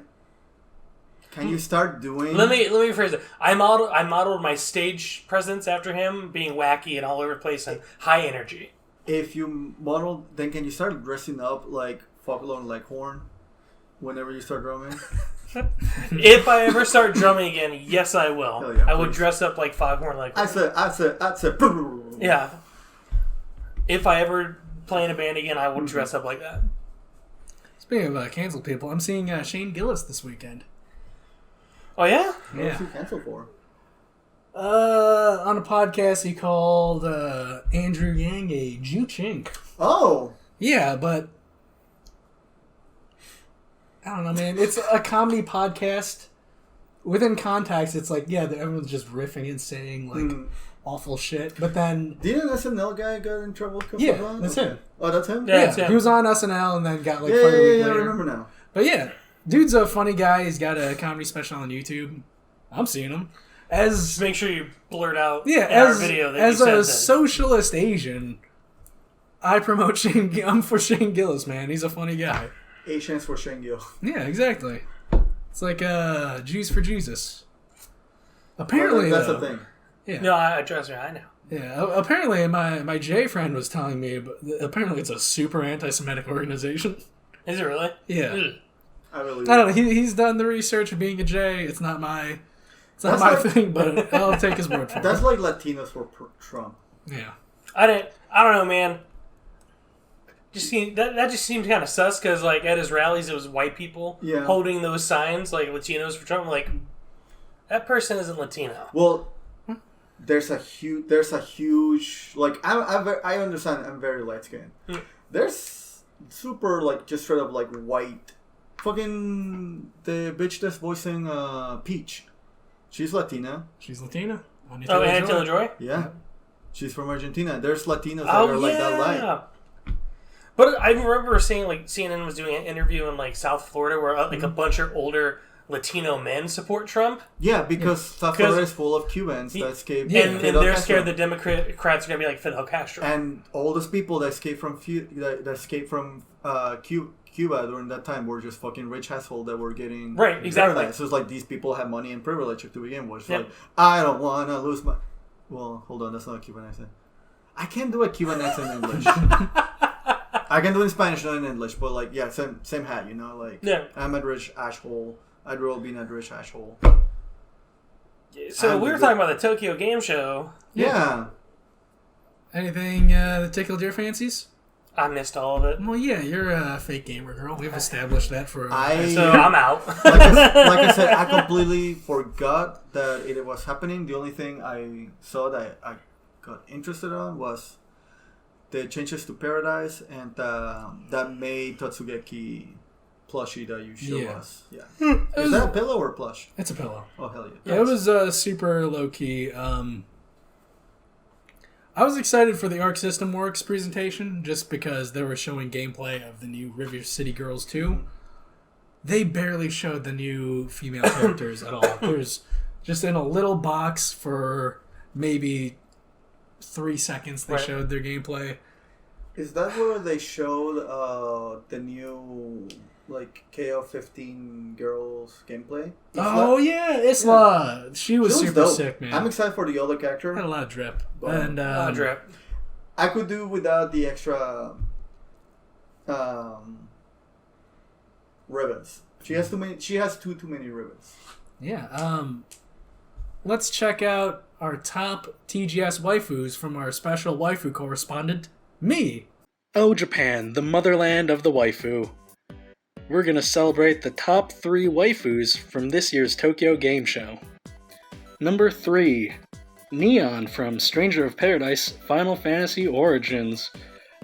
Speaker 4: can you start doing?
Speaker 5: Let me rephrase it. I modeled my stage presence after him, being wacky and all over the place and high energy.
Speaker 4: If you model, then can you start dressing up like Foghorn Leghorn whenever you start drumming?
Speaker 5: If I ever start drumming again, yes, I will.
Speaker 4: Hell yeah,
Speaker 5: I would
Speaker 4: please.
Speaker 5: dress up like Foghorn Leghorn.
Speaker 4: I said.
Speaker 5: Yeah. If I ever play in a band again, I will dress up like that.
Speaker 3: Speaking of canceled people, I'm seeing Shane Gillis this weekend.
Speaker 5: Oh yeah?
Speaker 4: What was he canceled for?
Speaker 3: On a podcast he called Andrew Yang a Jew chink.
Speaker 4: Oh.
Speaker 3: Yeah, but I don't know, man. It's a comedy podcast. Within context, it's like, yeah, everyone's just riffing and saying like awful shit. But then,
Speaker 4: Didn't SNL guy get in trouble?
Speaker 3: Yeah, that's him.
Speaker 4: Oh, that's him.
Speaker 5: Yeah. it's him.
Speaker 3: he was on SNL and then got like
Speaker 4: Yeah,
Speaker 3: fired a week
Speaker 4: I
Speaker 3: later.
Speaker 4: remember now.
Speaker 3: But yeah, dude's a funny guy. He's got a comedy special on YouTube. I'm seeing him as
Speaker 5: Just make sure you blurt out
Speaker 3: yeah
Speaker 5: in our
Speaker 3: as
Speaker 5: video that
Speaker 3: as
Speaker 5: you said
Speaker 3: a
Speaker 5: that.
Speaker 3: socialist Asian. I promote Shane. I'm for Shane Gillis, man. He's a funny guy.
Speaker 4: Asians for Shengyo.
Speaker 3: Yeah, exactly. It's like Jews for Jesus. Apparently,
Speaker 4: that's
Speaker 3: though,
Speaker 4: the thing.
Speaker 3: Yeah.
Speaker 5: No, I trust me, I know.
Speaker 3: Yeah, apparently my J friend was telling me, but apparently it's a super anti-Semitic organization.
Speaker 5: Is it really?
Speaker 3: Yeah.
Speaker 5: Ugh.
Speaker 4: I believe.
Speaker 3: I don't know. He's done the research of being a J. It's not my
Speaker 4: That's
Speaker 3: my
Speaker 4: like-
Speaker 3: thing, but I'll take his word for it.
Speaker 4: That's like Latinos for Trump.
Speaker 3: Yeah.
Speaker 5: I don't know, man. That just seemed kind of sus because like at his rallies it was white people
Speaker 4: Yeah.
Speaker 5: holding those signs like Latinos for Trump. Like that person isn't Latino.
Speaker 4: Well, there's a huge like I understand. I'm very light skinned. There's super like just straight up like white. Fucking the bitch that's voicing Peach. She's Latina.
Speaker 3: She's Latina.
Speaker 5: Oh, Anna Taylor-Joy?
Speaker 4: Yeah. She's from Argentina. There's Latinos that are like that light.
Speaker 5: But I remember seeing like CNN was doing an interview in like South Florida where like a bunch of older Latino men support Trump.
Speaker 4: Yeah, because South Florida is full of Cubans that escaped.
Speaker 5: And they're
Speaker 4: Castro.
Speaker 5: scared the Democrats are going to be like Fidel Castro.
Speaker 4: And all those people that escaped from Cuba during that time were just fucking rich assholes that were getting
Speaker 5: right, exactly.
Speaker 4: paradise. So it's like these people have money and privilege to begin with. Like, I don't want to lose my... Well, hold on, that's not a Cuban accent. I can't do a Cuban accent in English. I can do it in Spanish, not in English, but like, yeah, same hat, you know? Like, I'm a rich asshole. I'd rather be a rich asshole.
Speaker 5: So we were talking about the Tokyo Game Show.
Speaker 4: Yeah.
Speaker 3: Anything that tickled your fancies?
Speaker 5: I missed all of it.
Speaker 3: Well, yeah, you're a fake gamer girl. We've established that for...
Speaker 5: So I'm out.
Speaker 4: like I said, I completely forgot that it was happening. The only thing I saw that I got interested on was the changes to Paradise and that Mei Totsugeki plushie that you showed us. Yeah. Is that a pillow or plush?
Speaker 3: It's a pillow.
Speaker 4: Oh, hell yeah.
Speaker 3: Yeah, it was super low-key. I was excited for the Arc System Works presentation just because they were showing gameplay of the new River City Girls 2. They barely showed the new female characters at all. There's just in a little box for maybe 3 seconds they showed their gameplay.
Speaker 4: Is that where they showed the new like KO15 girls gameplay?
Speaker 3: Isla. She was super
Speaker 4: dope.
Speaker 3: sick, man.
Speaker 4: I'm excited for the other character.
Speaker 3: Had a lot of drip.
Speaker 4: But,
Speaker 5: drip.
Speaker 4: I could do without the extra ribbons. She has too many. She has too many ribbons.
Speaker 3: Yeah. Let's check out our top TGS waifus from our special waifu correspondent, me. Oh, Japan, the motherland of the waifu. We're going to celebrate the top 3 waifus from this year's Tokyo Game Show. Number 3, Neon from Stranger of Paradise Final Fantasy Origins.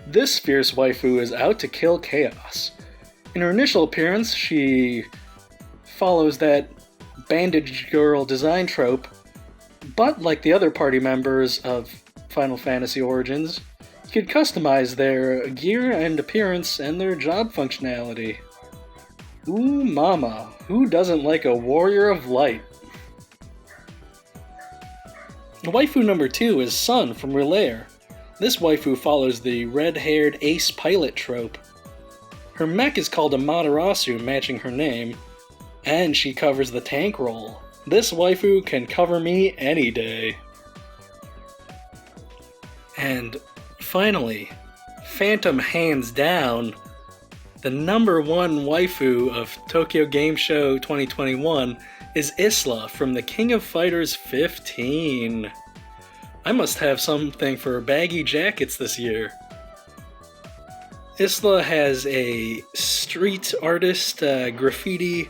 Speaker 3: This fierce waifu is out to kill chaos. In her initial appearance, she follows that bandage girl design trope, but like the other party members of Final Fantasy Origins, you could customize their gear and appearance and their job functionality. Ooh mama, who doesn't like a warrior of light? Waifu number 2 is Sun from Relayer. This waifu follows the red-haired ace pilot trope. Her mech is called a Matarasu, matching her name, and she covers the tank role. This waifu can cover me any day. And finally, Phantom hands down, the number 1 waifu of Tokyo Game Show 2021 is Isla from the King of Fighters 15. I must have something for baggy jackets this year. Isla has a street artist graffiti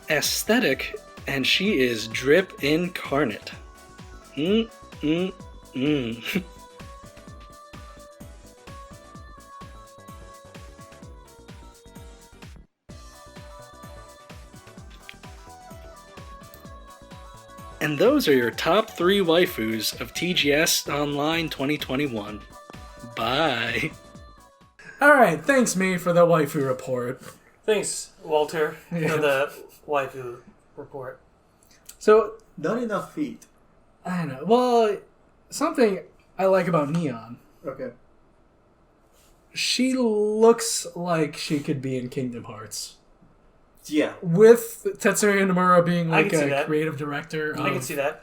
Speaker 3: aesthetic, and she is drip incarnate. And those are your top 3 waifus of TGS Online 2021. Bye. Alright, thanks me for the waifu report.
Speaker 5: Thanks, Walter, for the waifu report.
Speaker 3: So,
Speaker 4: not enough feet.
Speaker 3: I know. Well, something I like about Neon.
Speaker 4: Okay.
Speaker 3: She looks like she could be in Kingdom Hearts.
Speaker 4: Yeah.
Speaker 3: With Tetsuya Nomura being like a creative director.
Speaker 5: I can see that.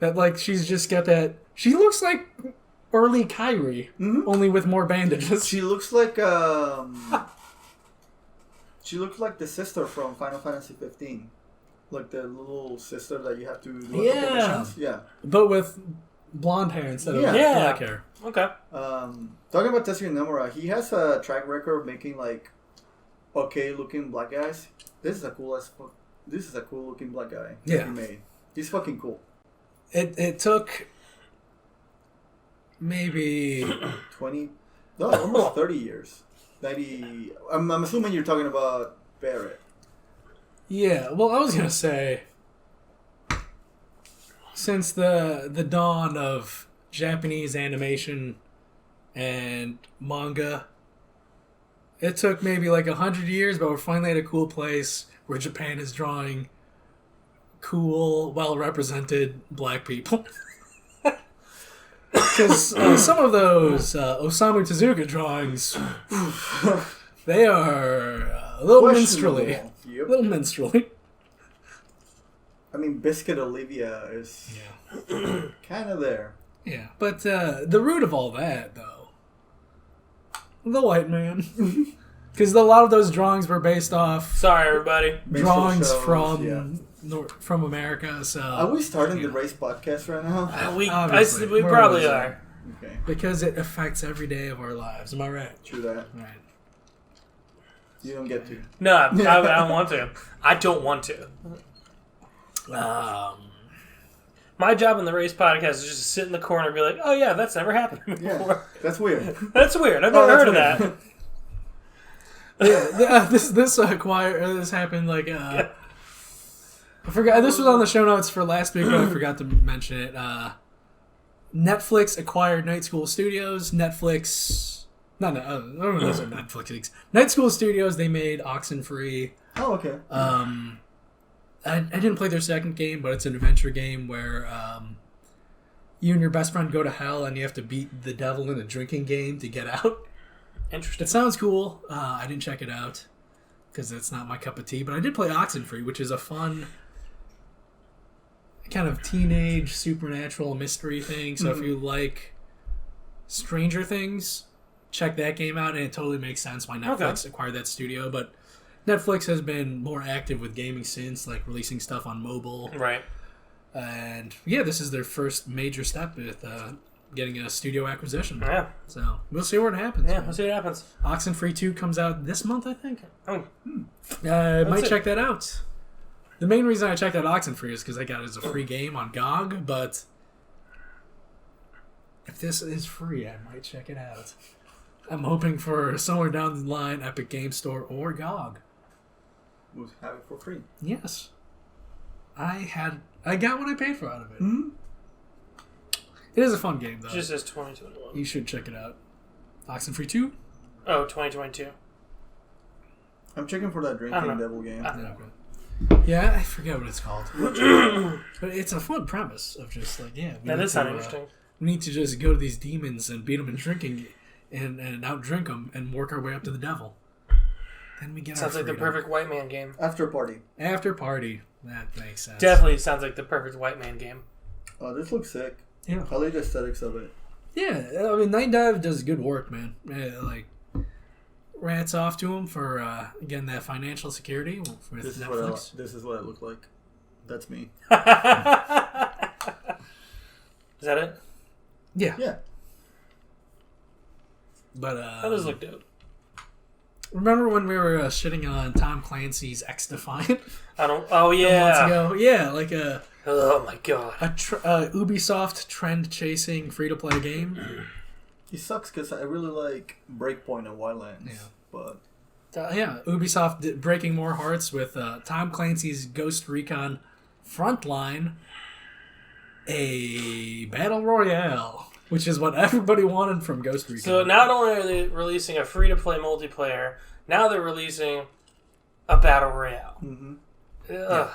Speaker 3: That like she's just got that. She looks like early Kairi, only with more bandages.
Speaker 4: She looks like she looks like the sister from Final Fantasy 15, like the little sister that you have to do missions. Yeah.
Speaker 3: But with blonde hair instead of black hair.
Speaker 5: Okay.
Speaker 4: Talking about Tetsuya Nomura, he has a track record of making like okay looking black guys. This is a cool looking black guy.
Speaker 3: Yeah.
Speaker 4: He made. He's fucking cool.
Speaker 3: It took maybe
Speaker 4: almost 30 years. 90. I'm assuming you're talking about Barrett.
Speaker 3: Yeah. Well, I was gonna say since the dawn of Japanese animation and manga. It took maybe like 100 years, but we're finally at a cool place where Japan is drawing cool, well-represented black people. Because some of those Osamu Tezuka drawings, they are a little minstrelly.
Speaker 4: Yep.
Speaker 3: A little minstrelly.
Speaker 4: I mean, Biscuit Olivia is kind of there.
Speaker 3: Yeah, but the root of all that, though, the white man. Because a lot of those drawings were based off...
Speaker 5: Sorry, everybody.
Speaker 3: Drawings
Speaker 4: Shows,
Speaker 3: from America, so...
Speaker 4: Are we starting the race podcast right now?
Speaker 5: We
Speaker 3: Obviously.
Speaker 5: probably are.
Speaker 4: Okay.
Speaker 3: Because it affects every day of our lives. Am I right?
Speaker 4: True that.
Speaker 3: Right.
Speaker 4: You don't get to.
Speaker 5: No, I don't want to. I don't want to. My job in the race podcast is just to sit in the corner and be like, oh yeah, that's never happened before.
Speaker 4: Yeah, that's weird.
Speaker 5: That's weird. I've never heard of that.
Speaker 3: This happened like I forgot. This was on the show notes for last week, but I forgot to mention it. Netflix acquired Night School Studios. Those are Netflix. Night School Studios. They made Oxenfree.
Speaker 4: Oh, okay.
Speaker 3: I didn't play their second game, but it's an adventure game where you and your best friend go to hell, and you have to beat the devil in a drinking game to get out.
Speaker 5: Interesting.
Speaker 3: It sounds cool. I didn't check it out because that's not my cup of tea. But I did play Oxenfree, which is a fun kind of teenage supernatural mystery thing. So if you like Stranger Things, check that game out, and it totally makes sense why Netflix acquired that studio. But Netflix has been more active with gaming since, like releasing stuff on mobile.
Speaker 5: Right.
Speaker 3: And yeah, this is their first major step with getting a studio acquisition.
Speaker 5: Yeah.
Speaker 3: So we'll see what happens.
Speaker 5: Yeah, we'll see what happens.
Speaker 3: Oxenfree 2 comes out this month, I think.
Speaker 5: Oh.
Speaker 3: Might check that out. The main reason I checked out Oxenfree is because I got it as a free game on GOG, but if this is free, I might check it out. I'm hoping for somewhere down the line, Epic Game Store or GOG.
Speaker 4: We'll have it for free.
Speaker 3: Yes. I got what I paid for out of it.
Speaker 4: Mm-hmm.
Speaker 3: It is a fun game, though.
Speaker 5: It just says 2021.
Speaker 3: You should check it out. Oxenfree 2?
Speaker 5: Oh, 2022.
Speaker 4: I'm checking for that Drinking Devil game.
Speaker 3: Yeah, I forget what it's called. But it's a fun premise of just like,
Speaker 5: that does sound interesting.
Speaker 3: We need to just go to these demons and beat them in drinking and outdrink them and work our way up to the devil. Then we get
Speaker 5: sounds like the perfect white man game.
Speaker 4: After party.
Speaker 3: That makes sense.
Speaker 5: Definitely sounds like the perfect white man game.
Speaker 4: Oh, this looks sick.
Speaker 3: Yeah.
Speaker 4: I like the aesthetics of it.
Speaker 3: Yeah, I mean, Night Dive does good work, man. Like, rats off to him for getting that financial security with Netflix.
Speaker 4: This is what I look like. That's me.
Speaker 5: Is that it?
Speaker 3: Yeah.
Speaker 4: Yeah.
Speaker 3: But
Speaker 5: that does look dope.
Speaker 3: Remember when we were shitting on Tom Clancy's X-Defiant?
Speaker 5: Oh yeah.
Speaker 3: Months ago? Yeah, like a.
Speaker 5: Oh my god.
Speaker 3: A Ubisoft trend-chasing free-to-play game.
Speaker 4: He sucks because I really like Breakpoint and Wildlands. Yeah. But
Speaker 3: Ubisoft breaking more hearts with Tom Clancy's Ghost Recon Frontline, a battle royale, which is what everybody wanted from Ghost Recon.
Speaker 5: So not only are they releasing a free-to-play multiplayer, now they're releasing a battle royale.
Speaker 4: Mm-hmm.
Speaker 5: Yeah.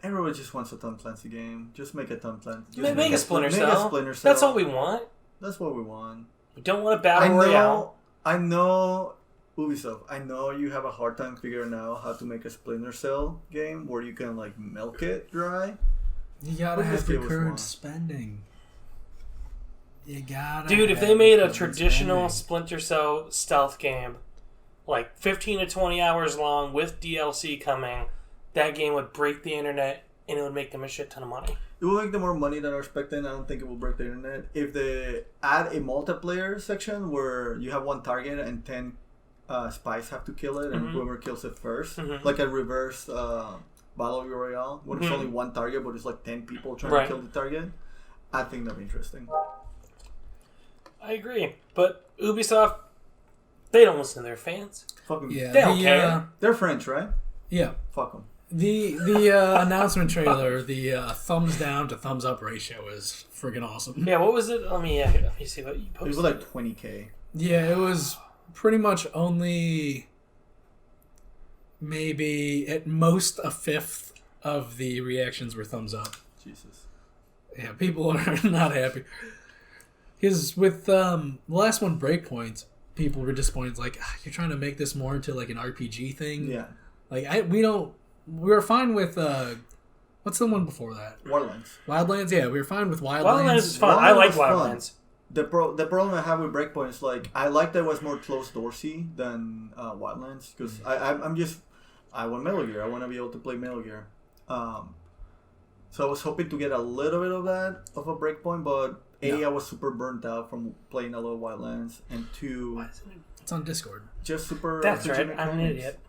Speaker 4: Everyone just wants a Tom Clancy game. Just make a Tom Clancy.
Speaker 5: Make a Splinter Cell. That's all we want.
Speaker 4: That's what we want.
Speaker 5: We don't want a battle royale.
Speaker 4: I know, Ubisoft. I know you have a hard time figuring out how to make a Splinter Cell game where you can like milk it dry.
Speaker 3: You gotta have recurrent spending. You gotta.
Speaker 5: Dude, if they made a traditional Splinter Cell stealth game, like 15 to 20 hours long with DLC coming, that game would break the internet and it would make them a shit ton of money.
Speaker 4: It will make them more money than I expected. I don't think it will break the internet. If they add a multiplayer section where you have one target and 10 spies have to kill it, and whoever kills it first, like a reverse Battle Royale, where it's only one target, but it's like 10 people trying to kill the target, I think that'd be interesting. I
Speaker 5: agree. But Ubisoft, they don't listen to their fans.
Speaker 4: Fuck them.
Speaker 5: Yeah, they don't care.
Speaker 4: They're French, right?
Speaker 3: Yeah.
Speaker 4: Fuck them.
Speaker 3: The announcement trailer, the thumbs down to thumbs up ratio is friggin' awesome.
Speaker 5: Yeah, what was it? Let me see what you posted.
Speaker 4: It was like 20K.
Speaker 3: Yeah, it was pretty much only maybe at most a fifth of the reactions were thumbs up.
Speaker 4: Jesus.
Speaker 3: Yeah, people are not happy. Because with the last one, Breakpoint, people were disappointed. Like, you're trying to make this more into like an RPG thing.
Speaker 4: Yeah.
Speaker 3: Like, we were fine with what's the one before that? Wildlands. Yeah, we were fine with Wildlands.
Speaker 5: Wildlands is fun. I like Wildlands.
Speaker 4: The problem I have with Breakpoint is like I like that it was more closed doorsy than Wildlands because I want Metal Gear. I want to be able to play Metal Gear. So I was hoping to get a little bit of that of a Breakpoint, but I was super burnt out from playing a lot of Wildlands, and two,
Speaker 3: it's on Discord.
Speaker 4: Just super.
Speaker 5: That's right. I'm an idiot.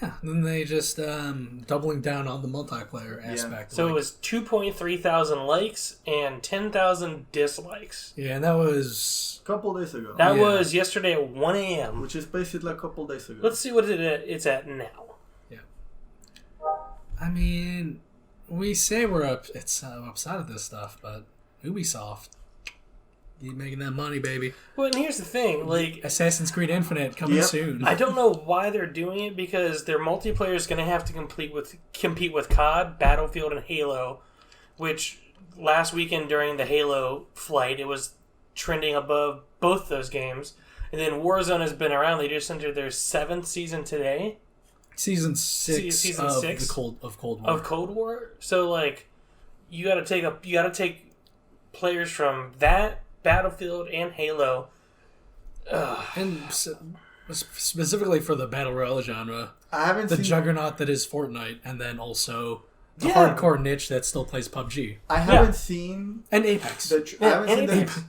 Speaker 3: Yeah, then they just doubling down on the multiplayer aspect.
Speaker 5: So it was 2.3 thousand likes and 10,000 dislikes.
Speaker 3: Yeah, and that was
Speaker 4: a couple days ago.
Speaker 5: That was yesterday at 1 a.m.
Speaker 4: Which is basically a couple days ago.
Speaker 5: Let's see what it's at now.
Speaker 3: Yeah. I mean, we say we're upset at this stuff, but Ubisoft, you making that money, baby.
Speaker 5: Well, and here's the thing, like
Speaker 3: Assassin's Creed Infinite coming soon.
Speaker 5: I don't know why they're doing it because their multiplayer is going to have to compete with COD, Battlefield, and Halo, which last weekend during the Halo flight, it was trending above both those games. And then Warzone has been around. They just entered their 7th season today.
Speaker 3: Season 6 of Cold War.
Speaker 5: Of Cold War. So like, you got to take players from that, Battlefield, and Halo.
Speaker 3: And specifically for the Battle Royale genre,
Speaker 4: I haven't
Speaker 3: the
Speaker 4: seen
Speaker 3: juggernaut that is Fortnite, and then also the hardcore niche that still plays PUBG.
Speaker 4: I haven't seen...
Speaker 3: And Apex.
Speaker 4: I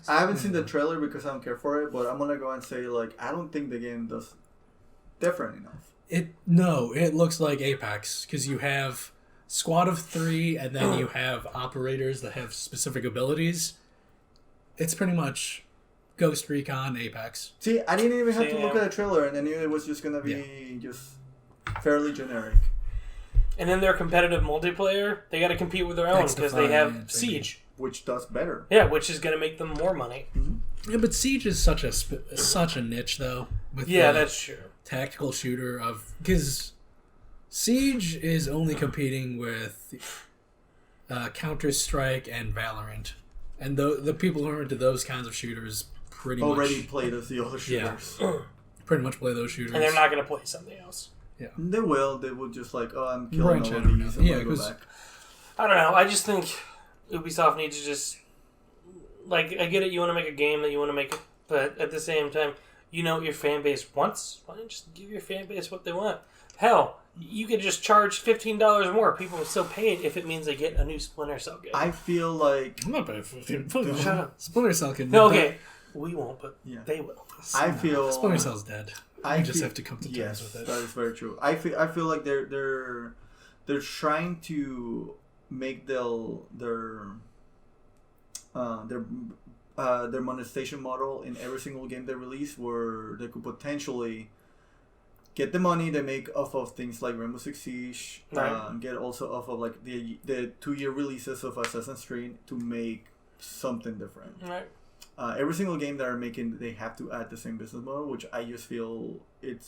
Speaker 4: haven't seen the trailer because I don't care for it, but I'm going to go and say, like, I don't think the game does different enough.
Speaker 3: It looks like Apex, because you have squad of 3, and then you have operators that have specific abilities. It's pretty much Ghost Recon Apex.
Speaker 4: See, I didn't even have to look at the trailer, and I knew it was just going to be just fairly generic.
Speaker 5: And then their competitive multiplayer, they got to compete with their own because they have Siege.
Speaker 4: Which does better.
Speaker 5: Yeah, which is going to make them more money.
Speaker 3: Mm-hmm. Yeah, but Siege is such a niche, though.
Speaker 5: That's true.
Speaker 3: Tactical shooter because Siege is only competing with Counter-Strike and Valorant. And the people who are into those kinds of shooters
Speaker 4: already play the other shooters.
Speaker 3: Yeah, pretty much play those shooters.
Speaker 5: And they're not going to play something else.
Speaker 3: Yeah,
Speaker 4: they will. They will just like, I'm killing all of these. And go back.
Speaker 5: I don't know. I just think Ubisoft needs to just like. I get it. You want to make a game that you want to make, but at the same time, you know what your fan base wants. Why don't you just give your fan base what they want? Hell, you could just charge $15 more. People will still pay it if it means they get a new Splinter Cell game.
Speaker 4: I feel like
Speaker 3: I'm not paying $15. Shut up. Splinter Cell can.
Speaker 5: No, okay, we won't, but they will.
Speaker 4: I feel
Speaker 3: Splinter Cell's dead. You just have to come to terms with it.
Speaker 4: That is very true. I feel like they're trying to make their monetization model in every single game they release, where they could potentially get the money they make off of things like Rainbow Six Siege, get also off of like the 2-year releases of Assassin's Creed to make something different.
Speaker 5: Right.
Speaker 4: Every single game that are making, they have to add the same business model, which I just feel it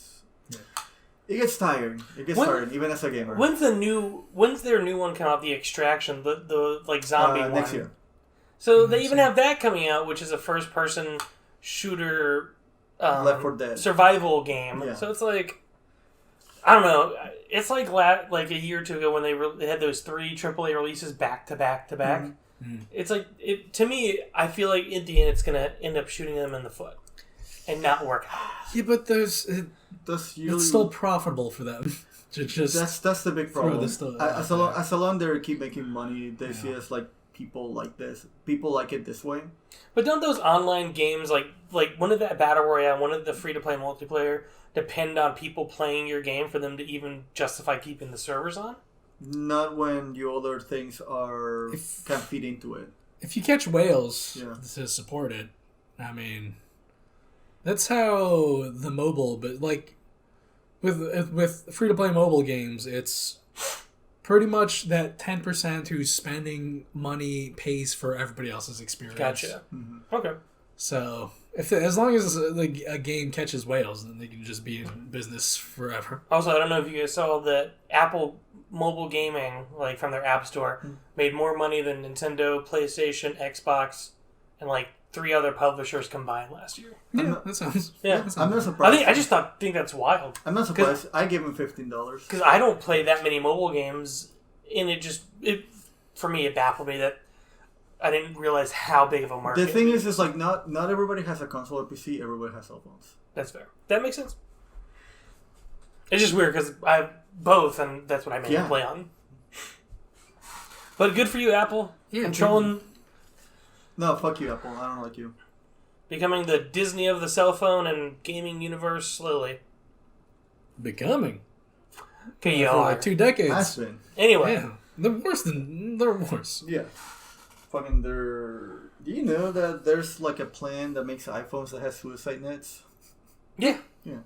Speaker 4: gets tiring. It gets tiring, even as a gamer.
Speaker 5: When's their new one come out? The Extraction, the like zombie one
Speaker 4: next year.
Speaker 5: So they even have that coming out, which is a first-person shooter,
Speaker 4: Left 4 Dead
Speaker 5: survival game. Yeah. So it's like, I don't know. It's like a year or two ago when they had those 3 AAA releases back to back to back. Mm-hmm. It's like to me. I feel like in the end, it's gonna end up shooting them in the foot and not work.
Speaker 3: Yeah, but it's still profitable for them.
Speaker 4: That's the big problem. As long they keep making money, they see us like people like this. People like it this way.
Speaker 5: But don't those online games like one of that Battle Royale, one of the free to play multiplayer depend on people playing your game for them to even justify keeping the servers on?
Speaker 4: Not when your other things can feed into it.
Speaker 3: If you catch whales to support it, I mean, that's how the mobile. But like with free to play mobile games, it's pretty much that 10% who's spending money pays for everybody else's experience.
Speaker 5: Gotcha. Mm-hmm. Okay.
Speaker 3: So as long as a game catches whales, then they can just be in business forever.
Speaker 5: Also, I don't know if you guys saw that Apple mobile gaming, like from their App Store, made more money than Nintendo, PlayStation, Xbox, and like 3 other publishers combined last year.
Speaker 3: Yeah, that sounds.
Speaker 5: Yeah,
Speaker 4: I'm not surprised.
Speaker 5: I just think that's wild.
Speaker 4: I'm not surprised. I gave him $15
Speaker 5: because I don't play that many mobile games, and it for me it baffled me that I didn't realize how big of a market.
Speaker 4: The thing is like not everybody has a console or PC. Everybody has cell phones.
Speaker 5: That's fair. That makes sense. It's just weird because I have both, and that's what I mainly play on. But good for you, Apple.
Speaker 3: Yeah,
Speaker 5: controlling.
Speaker 4: No, fuck you, Apple. I don't like you.
Speaker 5: Becoming the Disney of the cell phone and gaming universe slowly.
Speaker 3: Becoming.
Speaker 5: Okay,
Speaker 3: For like 2 decades.
Speaker 4: Has been.
Speaker 5: Anyway.
Speaker 3: Yeah, they're worse.
Speaker 4: Yeah. Fucking Do you know that there's like a plan that makes iPhones that has suicide nets?
Speaker 5: Yeah.
Speaker 4: Yeah.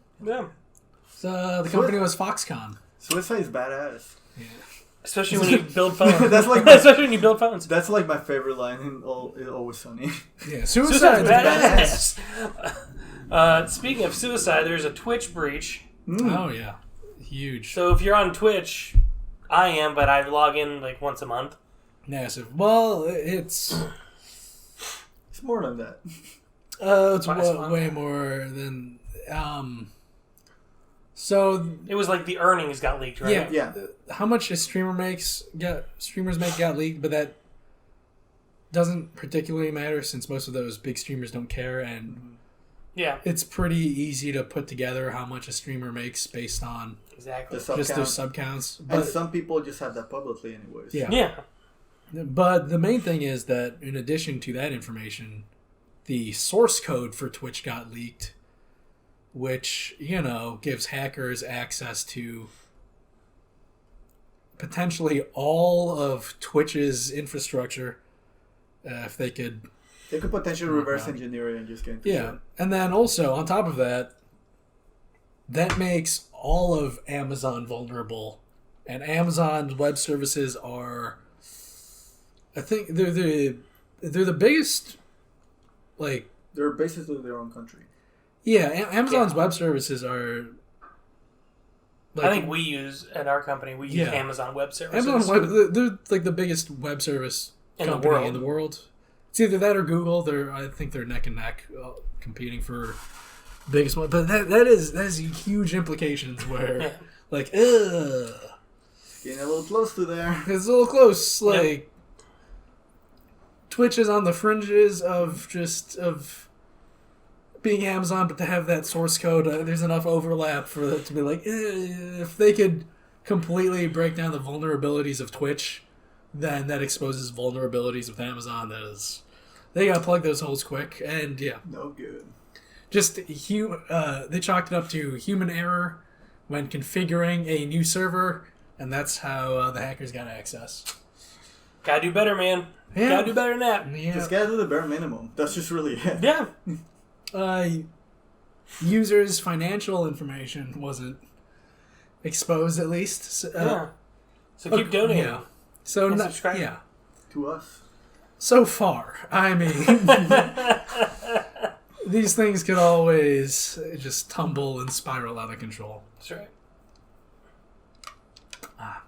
Speaker 3: So the company was Foxconn.
Speaker 4: Suicide is badass.
Speaker 3: Yeah.
Speaker 5: Especially when you build phones.
Speaker 4: Especially
Speaker 5: when you build phones.
Speaker 4: That's like my favorite line in Always Sunny.
Speaker 3: Yeah,
Speaker 5: Suicide's
Speaker 3: badass.
Speaker 5: Speaking of suicide, there's a Twitch breach.
Speaker 3: Oh yeah, huge.
Speaker 5: So if you're on Twitch, I am, but I log in like once a month.
Speaker 3: Massive. Well, it's
Speaker 4: more than that.
Speaker 3: It's way more than. So
Speaker 5: it was like the earnings got leaked, right?
Speaker 4: Yeah.
Speaker 3: How much a streamers make got leaked, but that doesn't particularly matter since most of those big streamers don't care, and it's pretty easy to put together how much a streamer makes based on just their sub counts.
Speaker 4: And some people just have that publicly, anyways.
Speaker 5: Yeah.
Speaker 3: But the main thing is that in addition to that information, the source code for Twitch got leaked, which, gives hackers access to potentially all of Twitch's infrastructure if they could...
Speaker 4: They could potentially reverse engineer it and just get into shit.
Speaker 3: And then also, on top of that, that makes all of Amazon vulnerable. And Amazon's web services are... I think they're the biggest, like...
Speaker 4: They're basically their own country.
Speaker 3: Yeah, Amazon's web services are...
Speaker 5: I think we use, at our company, we use Amazon Web Services.
Speaker 3: They're like the biggest web service company in the world. It's either that or Google. I think they're neck and neck competing for biggest one. But that has huge implications where, like, ugh.
Speaker 4: Getting a little close to there.
Speaker 3: It's a little close. Like, Twitch is on the fringes of being Amazon, but to have that source code, there's enough overlap for it to be like, if they could completely break down the vulnerabilities of Twitch, then that exposes vulnerabilities with Amazon. They gotta plug those holes quick, and
Speaker 4: no good.
Speaker 3: Just they chalked it up to human error when configuring a new server, and that's how the hackers got access.
Speaker 5: Gotta do better, man.
Speaker 3: Yeah.
Speaker 5: Gotta do better than that.
Speaker 3: Yeah.
Speaker 4: Just gotta do the bare minimum. That's just really it.
Speaker 5: Yeah.
Speaker 3: Users' financial information wasn't exposed, at least.
Speaker 5: So keep donating.
Speaker 3: Yeah. So
Speaker 5: subscribe.
Speaker 4: To us.
Speaker 3: So far, I mean, these things could always just tumble and spiral out of control.
Speaker 5: That's right.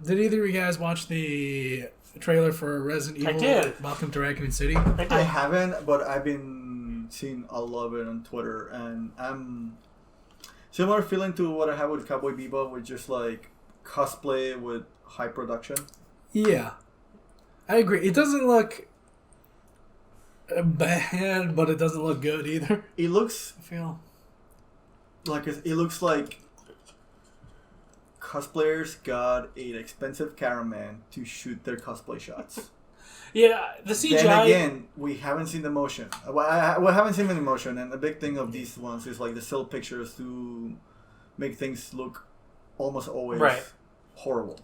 Speaker 3: Did either of you guys watch the trailer for Resident Evil?
Speaker 5: I did.
Speaker 3: Welcome to Raccoon City.
Speaker 4: I haven't, but I've been seeing a lot of it on Twitter, and I'm similar feeling to what I have with Cowboy Bebop, with just like cosplay with high production.
Speaker 3: Yeah, I agree. It doesn't look bad, but it doesn't look good either.
Speaker 4: It looks.
Speaker 3: I feel
Speaker 4: like it looks like cosplayers got an expensive cameraman to shoot their cosplay shots.
Speaker 5: Yeah, the CGI...
Speaker 4: Then again, we haven't seen the motion. We haven't seen any motion, and the big thing of these ones is like the still pictures to make things look almost always horrible.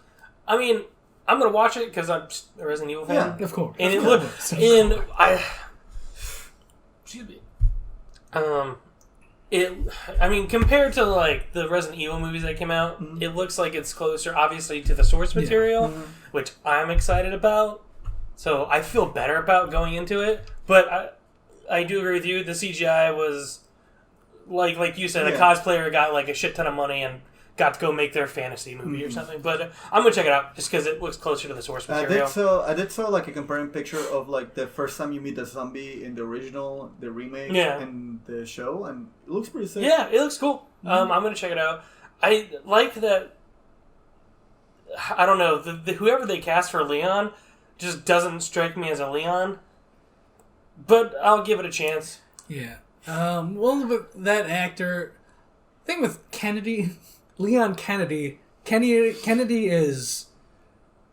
Speaker 5: I mean, I'm going to watch it because I'm a Resident Evil fan.
Speaker 3: Yeah, of course.
Speaker 5: And it looks... Excuse me. I mean, compared to like the Resident Evil movies that came out, it looks like it's closer, obviously, to the source material, which I'm excited about. So I feel better about going into it. But I do agree with you. The CGI was like you said, a cosplayer got like a shit ton of money and got to go make their fantasy movie or something. But I'm gonna check it out just because it looks closer to the source material.
Speaker 4: I did saw like a comparing picture of like the first time you meet the zombie in the original, the remake, and the show, and it looks pretty sick.
Speaker 5: Yeah, it looks cool. I'm gonna check it out. I like that. I don't know, whoever they cast for Leon just doesn't strike me as a Leon, but I'll give it a chance.
Speaker 3: Yeah. Well, that actor, thing with Kennedy, Leon Kennedy is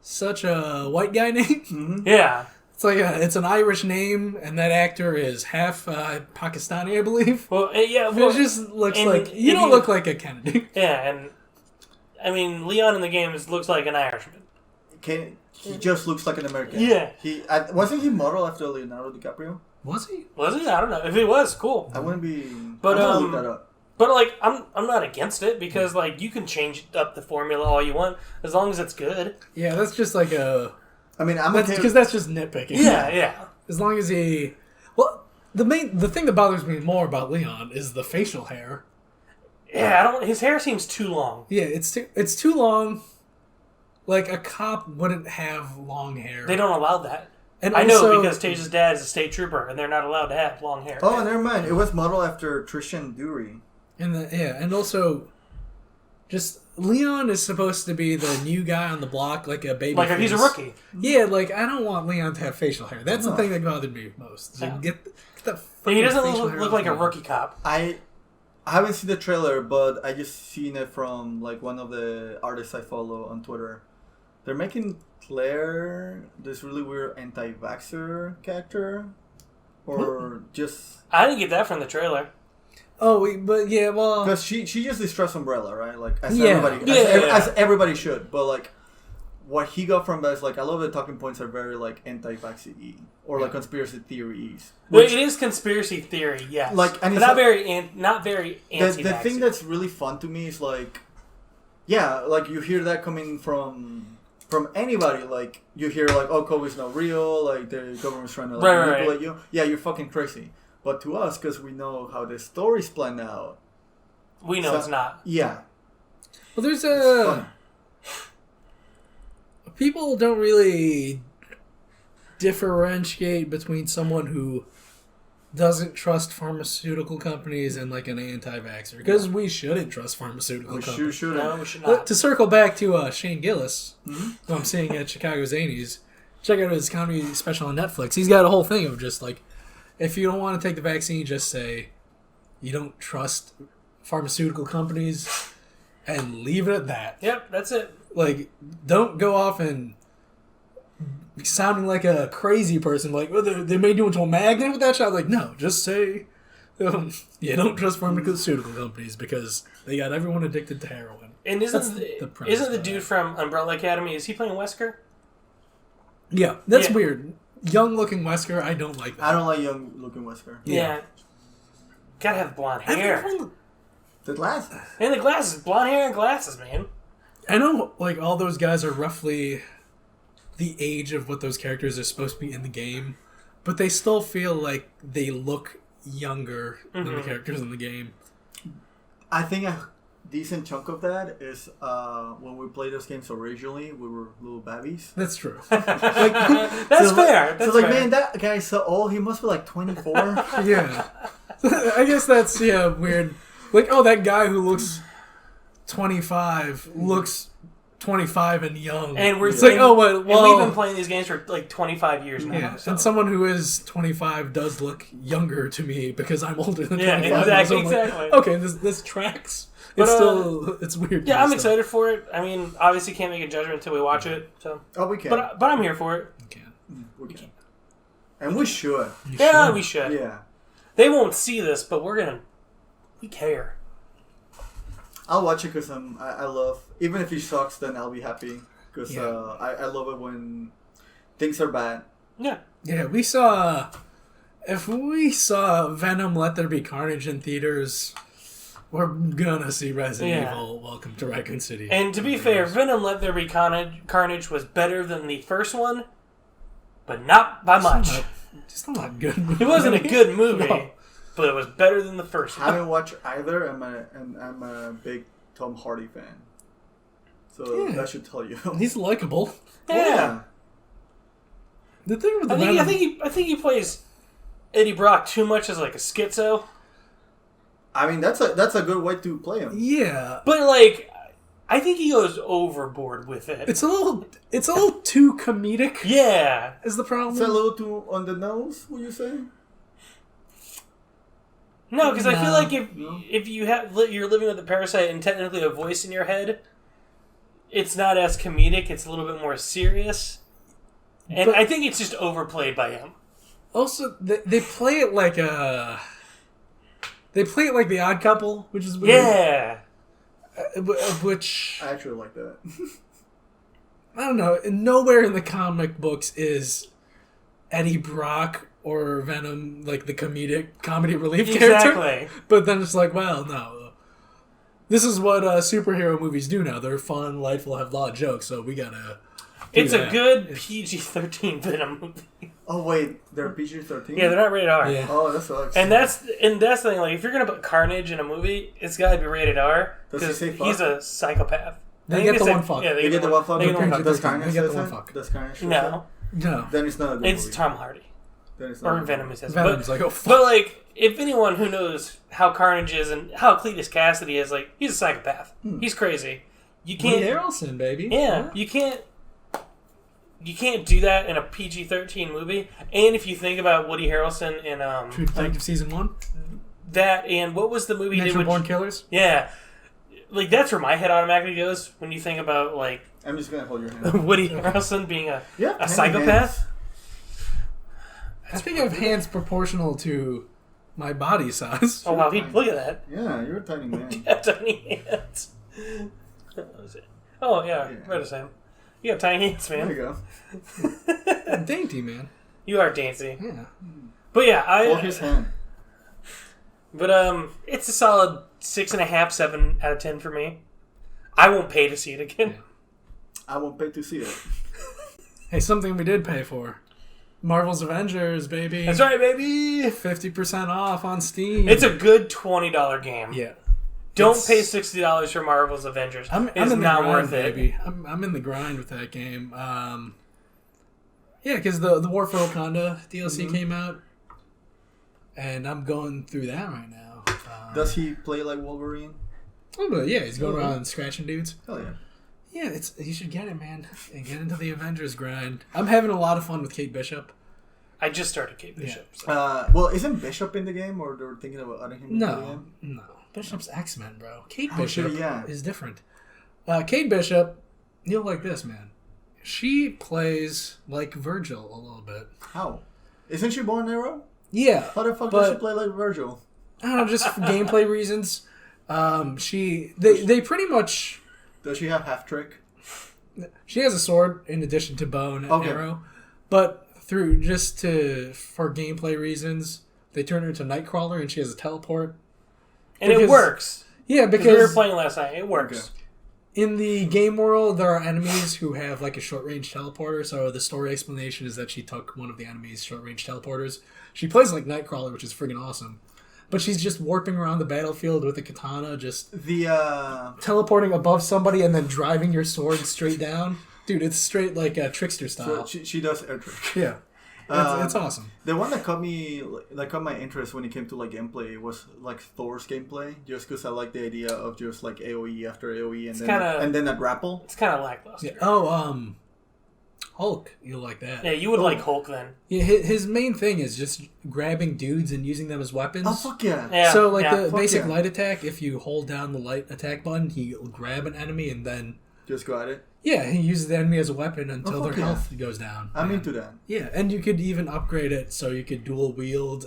Speaker 3: such a white guy name.
Speaker 4: Mm-hmm.
Speaker 5: Yeah.
Speaker 3: It's like it's an Irish name, and that actor is half Pakistani, I believe.
Speaker 5: Well, yeah. Well,
Speaker 3: it just looks like you don't look like a Kennedy.
Speaker 5: Yeah, and I mean, Leon in the game looks like an Irishman.
Speaker 4: He just looks like an American.
Speaker 5: Yeah.
Speaker 4: Wasn't he modeled after Leonardo DiCaprio?
Speaker 3: Was he?
Speaker 5: Was he? I don't know. If he was, cool.
Speaker 4: I wouldn't be.
Speaker 5: But
Speaker 4: I'm gonna look that up.
Speaker 5: But like, I'm not against it because like you can change up the formula all you want as long as it's good.
Speaker 3: Yeah, that's just like a.
Speaker 4: I mean,
Speaker 3: because that's just nitpicking.
Speaker 5: Yeah.
Speaker 3: As long as he, well, the thing that bothers me more about Leon is the facial hair.
Speaker 5: Yeah, his hair seems too long.
Speaker 3: Yeah, it's too long. Like a cop wouldn't have long hair.
Speaker 5: They don't allow that.
Speaker 3: And
Speaker 5: I
Speaker 3: also,
Speaker 5: know because Tage's dad is a state trooper, and they're not allowed to have long hair.
Speaker 4: Oh, never mind. It was modeled after Trishan Dury.
Speaker 3: And also, just Leon is supposed to be the new guy on the block, like a baby.
Speaker 5: Like
Speaker 3: face.
Speaker 5: he's a rookie.
Speaker 3: Yeah, like I don't want Leon to have facial hair. That's the thing that bothered me most. So get the
Speaker 5: he doesn't
Speaker 3: facial hair
Speaker 5: look
Speaker 3: off
Speaker 5: like a
Speaker 3: Leon.
Speaker 5: rookie cop.
Speaker 4: I haven't seen the trailer, but I just seen it from like one of the artists I follow on Twitter. They're making Claire this really weird anti-vaxxer character, or just
Speaker 5: I didn't get that from the trailer.
Speaker 3: Oh, but yeah, well,
Speaker 4: because she just distrusts Umbrella, right? Like as everybody should. But like what he got from that is like a lot of the talking points are very like anti-vaxxer-y or like conspiracy theories.
Speaker 5: Well, it is conspiracy theory, yes.
Speaker 4: Like, and
Speaker 5: but not very anti-vaxxer.
Speaker 4: The thing that's really fun to me is like, yeah, like you hear that coming from anybody. Like you hear like, oh, COVID's not real. Like the government's trying to like, manipulate you. Yeah, you're fucking crazy. But to us, because we know how the story's planned out,
Speaker 5: we know it's not.
Speaker 4: Yeah.
Speaker 3: Well, there's a people don't really differentiate between someone who doesn't trust pharmaceutical companies and like an anti-vaxxer, because we shouldn't trust pharmaceutical companies.
Speaker 5: No, we should not.
Speaker 3: To circle back to Shane Gillis, who I'm seeing at Chicago Zanies, check out his comedy special on Netflix. He's got a whole thing of just like, if you don't want to take the vaccine, just say you don't trust pharmaceutical companies and leave it at that.
Speaker 5: Yep, that's it.
Speaker 3: Like, don't go off and sounding like a crazy person. Like, well, they made you into a magnet with that shot. Like, no, just say you don't trust pharmaceutical companies because they got everyone addicted to heroin.
Speaker 5: And isn't the dude from Umbrella Academy, is he playing Wesker?
Speaker 3: Yeah, that's weird. Young-looking Wesker, I don't like that.
Speaker 4: I don't like young-looking Wesker.
Speaker 5: Yeah. Gotta have blonde hair.
Speaker 4: The glasses.
Speaker 5: And the glasses. Blonde hair and glasses, man.
Speaker 3: I know, like, all those guys are roughly the age of what those characters are supposed to be in the game, but they still feel like they look younger than the characters in the game.
Speaker 4: I think a decent chunk of that is when we played those games originally, we were little babbies.
Speaker 3: That's true.
Speaker 5: That's fair. That's fair.
Speaker 4: Man, that guy's so old. He must be like 24.
Speaker 3: Yeah. I guess that's, weird. Like, oh, that guy who looks 25 looks 25 and young.
Speaker 5: And we're
Speaker 3: like, oh, well,
Speaker 5: and we've been playing these games for like 25 years now.
Speaker 3: Yeah,
Speaker 5: so.
Speaker 3: and someone who is 25 does look younger to me because I'm older than 25.
Speaker 5: Yeah,
Speaker 3: so
Speaker 5: exactly.
Speaker 3: Like, okay, this tracks.
Speaker 5: But,
Speaker 3: it's weird.
Speaker 5: Yeah, I'm excited for it. I mean, obviously can't make a judgment until we watch it. So.
Speaker 4: Oh, we can.
Speaker 5: But I'm here for it.
Speaker 3: We can.
Speaker 4: And we should.
Speaker 5: We should.
Speaker 4: Yeah.
Speaker 5: They won't see this, but we care.
Speaker 4: I'll watch it because I love, even if he sucks, then I'll be happy because I love it when things are bad.
Speaker 5: Yeah.
Speaker 3: Yeah, if we saw Venom Let There Be Carnage in theaters, we're gonna see Resident Evil Welcome to Raccoon City.
Speaker 5: And to be fair, Venom Let There Be Carnage was better than the first one, but not by much.
Speaker 3: Just a not good movie.
Speaker 5: It wasn't a good movie,
Speaker 3: No.
Speaker 5: but it was better than the first
Speaker 4: I
Speaker 5: one.
Speaker 4: haven't watched either, and I'm a big Tom Hardy fan. So
Speaker 3: Yeah.
Speaker 4: that should tell you.
Speaker 3: He's likable.
Speaker 5: Yeah.
Speaker 3: The thing with the
Speaker 5: I think he plays Eddie Brock too much as like a schizo.
Speaker 4: I mean, that's a good way to play him.
Speaker 3: Yeah.
Speaker 5: But like, I think he goes overboard with it.
Speaker 3: It's a little too comedic.
Speaker 5: Yeah.
Speaker 3: Is the problem?
Speaker 4: It's a little too on the nose, would you say?
Speaker 5: No, because I feel
Speaker 3: No.
Speaker 5: like if you're living with a parasite and technically a voice in your head, it's not as comedic. It's a little bit more serious, and
Speaker 3: But-
Speaker 5: I think it's just overplayed by him.
Speaker 3: Also, they play it like The Odd Couple, which is weird.
Speaker 5: Yeah.
Speaker 3: Which
Speaker 4: I actually like that.
Speaker 3: I don't know. Nowhere in the comic books is Eddie Brock or Venom like the comedy relief character.
Speaker 5: Exactly.
Speaker 3: But then it's like, well, no. This is what superhero movies do now. They're fun, lightful, have a lot of jokes. So we gotta.
Speaker 5: It's a good PG-13 Venom movie.
Speaker 4: Oh wait, they're PG-13.
Speaker 5: Yeah, they're not rated R.
Speaker 3: Yeah.
Speaker 4: Oh, that sucks.
Speaker 5: And that's the thing. Like, if you're gonna put Carnage in a movie, it's got to be rated R
Speaker 4: Does he
Speaker 5: because
Speaker 4: say fuck?
Speaker 5: he's a psychopath.
Speaker 3: They
Speaker 5: I think
Speaker 3: get the
Speaker 5: say-
Speaker 3: one fuck.
Speaker 5: Yeah,
Speaker 4: They get the one fuck.
Speaker 5: They get the one fuck.
Speaker 4: Does
Speaker 3: They
Speaker 4: Carnage
Speaker 3: get the
Speaker 4: say
Speaker 3: one
Speaker 4: that?
Speaker 3: fuck.
Speaker 4: Does Carnage say
Speaker 5: No,
Speaker 3: No.
Speaker 4: Then it's not a good
Speaker 5: it's
Speaker 4: movie.
Speaker 5: Tom Hardy
Speaker 4: Then it's not a
Speaker 5: or
Speaker 4: good
Speaker 5: Venom.
Speaker 4: movie.
Speaker 5: It says,
Speaker 3: Venom's like, oh fuck.
Speaker 5: but like, if anyone who knows how Carnage is and how Cletus Cassidy is, like, he's a psychopath. He's crazy. You
Speaker 3: Woody
Speaker 5: can't.
Speaker 3: Harrelson, baby.
Speaker 5: Yeah, you can't. You can't do that in a PG-13 movie. And if you think about Woody Harrelson in
Speaker 3: True Detective Season 1.
Speaker 5: that, and what was the movie he did
Speaker 3: Natural
Speaker 5: with
Speaker 3: Born Killers.
Speaker 5: Yeah. Like, that's where my head automatically goes when you think about, like,
Speaker 4: I'm just gonna hold your hand.
Speaker 5: Woody Harrelson being a
Speaker 4: Yeah,
Speaker 5: psychopath.
Speaker 3: I think I have hands proportional to my body size.
Speaker 5: Oh, wow. Look at that.
Speaker 4: Yeah, you're a tiny man.
Speaker 5: You have tiny hands. What was it? Oh, yeah.
Speaker 4: Yeah.
Speaker 5: Right the same. You got tiny hands,
Speaker 4: There you
Speaker 5: man.
Speaker 4: go.
Speaker 3: I'm dainty, man.
Speaker 5: You are dainty.
Speaker 3: Yeah.
Speaker 5: But, yeah,
Speaker 4: Hold his hand.
Speaker 5: But, it's a solid 6.5, 7 out of 10 for me. I won't pay to see it again.
Speaker 4: I won't pay to see it.
Speaker 3: Hey, something we did pay for. Marvel's Avengers, baby.
Speaker 5: That's right, baby.
Speaker 3: 50% off on Steam.
Speaker 5: It's a good $20 game.
Speaker 3: Yeah.
Speaker 5: Don't
Speaker 3: It's-
Speaker 5: pay $60 for Marvel's Avengers.
Speaker 3: I'm
Speaker 5: It's
Speaker 3: in the
Speaker 5: not
Speaker 3: grind,
Speaker 5: worth it.
Speaker 3: baby. I'm in the grind with that game. Yeah, because the War for Wakanda DLC came out, and I'm going through that right now.
Speaker 4: Does he play like Wolverine?
Speaker 3: Oh, but yeah, he's going around scratching dudes.
Speaker 4: Hell yeah.
Speaker 3: Yeah, you should get it, man, and get into the Avengers grind. I'm having a lot of fun with Kate Bishop.
Speaker 5: I just started Kate Bishop. So.
Speaker 4: Well, isn't Bishop in the game, or they're thinking about adding him into the game?
Speaker 3: No, Bishop's X-Men, bro. Kate
Speaker 4: Oh,
Speaker 3: Bishop
Speaker 4: shit, yeah.
Speaker 3: is different. Kate Bishop, you'll like this, man. She plays like Virgil a little bit.
Speaker 4: How? Isn't she born Arrow?
Speaker 3: Yeah,
Speaker 4: How the fuck
Speaker 3: but-
Speaker 4: does she play like Virgil?
Speaker 3: I don't know, just for gameplay reasons. They pretty much.
Speaker 4: Does she have half trick?
Speaker 3: She has a sword in addition to bow and
Speaker 4: Okay.
Speaker 3: arrow, but for gameplay reasons, they turn her into Nightcrawler and she has a teleport.
Speaker 5: And it
Speaker 3: Because-
Speaker 5: works.
Speaker 3: Yeah,
Speaker 5: Because we were
Speaker 3: because
Speaker 5: playing last night. It works.
Speaker 3: in the game world, there are enemies who have like a short-range teleporter. So the story explanation is that she took one of the enemy's short-range teleporters. She plays like Nightcrawler, which is friggin' awesome. But she's just warping around the battlefield with a katana, just
Speaker 4: The
Speaker 3: teleporting above somebody and then driving your sword straight down. Dude, it's straight like a trickster style.
Speaker 4: so she does air trick.
Speaker 3: Yeah. It's awesome.
Speaker 4: The one that caught my interest when it came to like gameplay was like Thor's gameplay, just because I like the idea of just like AOE after AOE and then a grapple.
Speaker 5: It's kind of lackluster.
Speaker 3: Yeah. Oh, Hulk, you'll like that.
Speaker 5: Yeah, you would like Hulk then.
Speaker 3: Yeah, his main thing is just grabbing dudes and using them as weapons.
Speaker 4: Oh fuck yeah!
Speaker 5: Yeah.
Speaker 3: So like
Speaker 5: yeah.
Speaker 3: the
Speaker 4: fuck
Speaker 3: basic
Speaker 4: yeah.
Speaker 3: light attack, if you hold down the light attack button, he'll grab an enemy and then
Speaker 4: Just go at it.
Speaker 3: yeah, he uses the enemy as a weapon until
Speaker 4: fuck
Speaker 3: their
Speaker 4: yeah.
Speaker 3: health goes down.
Speaker 4: I'm
Speaker 3: Yeah.
Speaker 4: into that.
Speaker 3: Yeah, and you could even upgrade it so you could dual wield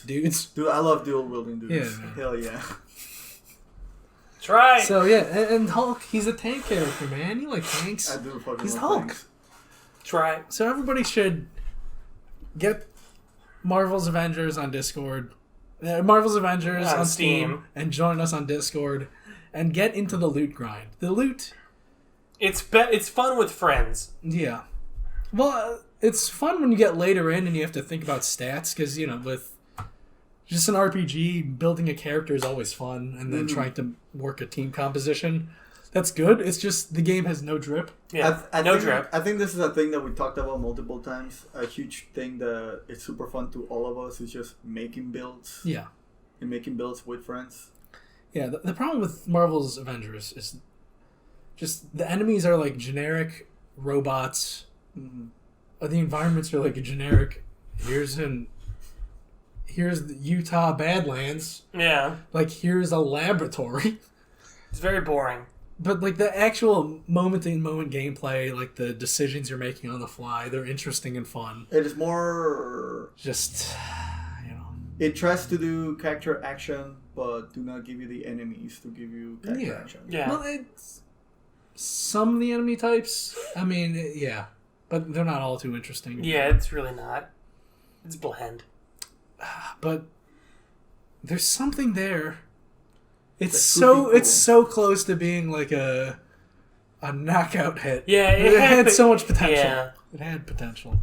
Speaker 3: dudes.
Speaker 4: Dude, I love dual wielding dudes.
Speaker 3: Yeah, man.
Speaker 4: Hell yeah.
Speaker 5: Try.
Speaker 3: So yeah, and Hulk, he's a tank character, man. You like tanks?
Speaker 4: I do fucking
Speaker 3: He's
Speaker 4: love
Speaker 3: Hulk.
Speaker 4: tanks.
Speaker 5: Try.
Speaker 3: So everybody should get Marvel's Avengers on Discord. Marvel's Avengers
Speaker 5: On
Speaker 3: on
Speaker 5: Steam.
Speaker 3: Steam. And join us on Discord and get into the loot grind. The loot,
Speaker 5: It's fun with friends.
Speaker 3: yeah. Well, it's fun when you get later in and you have to think about stats, because, with just an RPG, building a character is always fun, and then trying to work a team composition, that's good. It's just the game has no drip.
Speaker 5: Yeah, drip.
Speaker 4: I think this is a thing that we talked about multiple times. A huge thing that it's super fun to all of us is just making builds.
Speaker 3: Yeah.
Speaker 4: And making builds with friends.
Speaker 3: Yeah, the problem with Marvel's Avengers is just the enemies are like generic robots. Mm-hmm. The environments are like a generic. Here's the Utah Badlands.
Speaker 5: Yeah.
Speaker 3: Like, here's a laboratory.
Speaker 5: It's very boring.
Speaker 3: But, like, the actual moment-to-moment gameplay, like, the decisions you're making on the fly, they're interesting and fun.
Speaker 4: It is more...
Speaker 3: Just,
Speaker 4: It tries to do character action, but do not give you the enemies to give you character action.
Speaker 5: Yeah.
Speaker 3: Well, it's... Some of the enemy types, I mean, yeah. But they're not all too interesting.
Speaker 5: Yeah, it's really not. It's bland.
Speaker 3: But there's something there. It's so close to being like a knockout hit.
Speaker 5: Yeah,
Speaker 3: it had so much potential.
Speaker 5: Yeah.
Speaker 3: It had potential.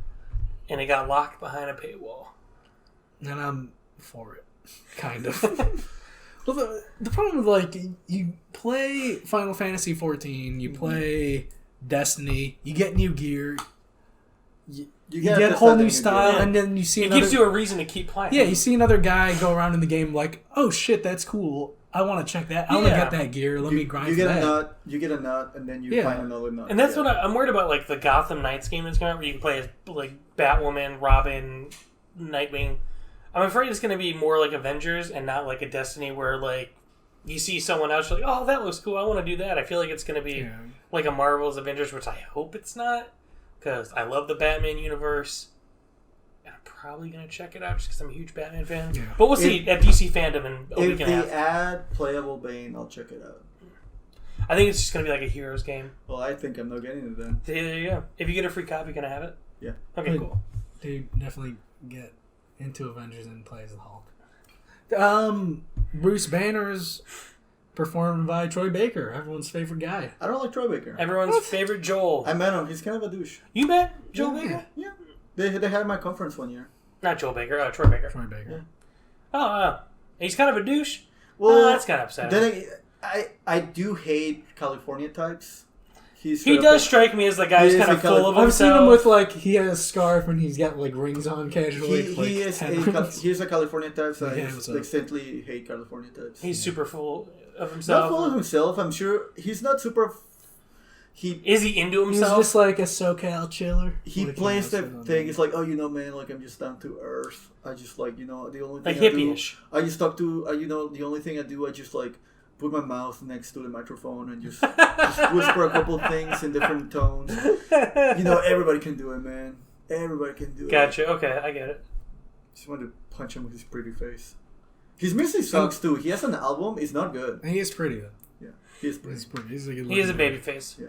Speaker 5: And it got locked behind a paywall.
Speaker 3: And I'm for it. Kind of. Well, the problem with, like, you play Final Fantasy XIV, you play Destiny, you get new gear, you get a whole new style, and then you see
Speaker 5: gives you a reason to keep playing.
Speaker 3: Yeah, you see another guy go around in the game like, oh shit, that's cool. I want to check that. I want to get that gear. Let me grind for that.
Speaker 4: You get a nut, and then you find another nut.
Speaker 5: And that's what I'm worried about, like the Gotham Knights game that's coming out, where you can play as like Batwoman, Robin, Nightwing. I'm afraid it's going to be more like Avengers and not like a Destiny where, like, you see someone else, you're like, oh, that looks cool, I want to do that. I feel like it's going to be like a Marvel's Avengers, which I hope it's not, because I love the Batman universe. And I'm probably going to check it out just because I'm a huge Batman fan. Yeah. But we'll see at DC Fandom in a week and a half.
Speaker 4: If they add playable Bane, I'll check it out.
Speaker 5: I think it's just going to be like a Heroes game.
Speaker 4: Well, I think I'm not getting it then.
Speaker 5: There you go. If you get a free copy, can I have it?
Speaker 4: Yeah.
Speaker 5: Okay, cool.
Speaker 3: They definitely get into Avengers and play as the Hulk. Bruce Banner's performed by Troy Baker, everyone's favorite guy.
Speaker 4: I don't like Troy Baker.
Speaker 5: Everyone's favorite Joel.
Speaker 4: I met him. He's kind of a douche.
Speaker 5: You met Joel Baker?
Speaker 4: Yeah. They had my conference one year.
Speaker 5: Not Joel Baker. Troy Baker.
Speaker 3: Troy Baker.
Speaker 4: Yeah.
Speaker 5: Oh, he's kind of a douche?
Speaker 4: Well,
Speaker 5: that's kind of upsetting.
Speaker 4: Then I do hate California types.
Speaker 5: He does strike me as the guy who's kind of full of himself.
Speaker 3: I've seen him with, like, he has a scarf and he's got, like, rings on casually.
Speaker 4: He's a California type, so I simply hate California types.
Speaker 5: He's super full of himself.
Speaker 4: Not full of himself, I'm sure. He's not super...
Speaker 5: Is he into himself?
Speaker 3: He's just like a SoCal chiller.
Speaker 4: He plays that thing. It's like, oh, man, like, I'm just down to earth. I just, like, the only thing
Speaker 5: like
Speaker 4: I
Speaker 5: hippie-ish.
Speaker 4: do... I just talk to... the only thing I do, I just, like... put my mouth next to the microphone and just whisper a couple things in different tones. Everybody can do it, man. Everybody can do it.
Speaker 5: Gotcha. Okay, I get it.
Speaker 4: Just wanted to punch him with his pretty face. His music sucks too. He has an album. It's not good.
Speaker 3: He is pretty though.
Speaker 4: Yeah, he is pretty.
Speaker 3: He's pretty. He's a good.
Speaker 5: He is a baby face.
Speaker 4: Yeah.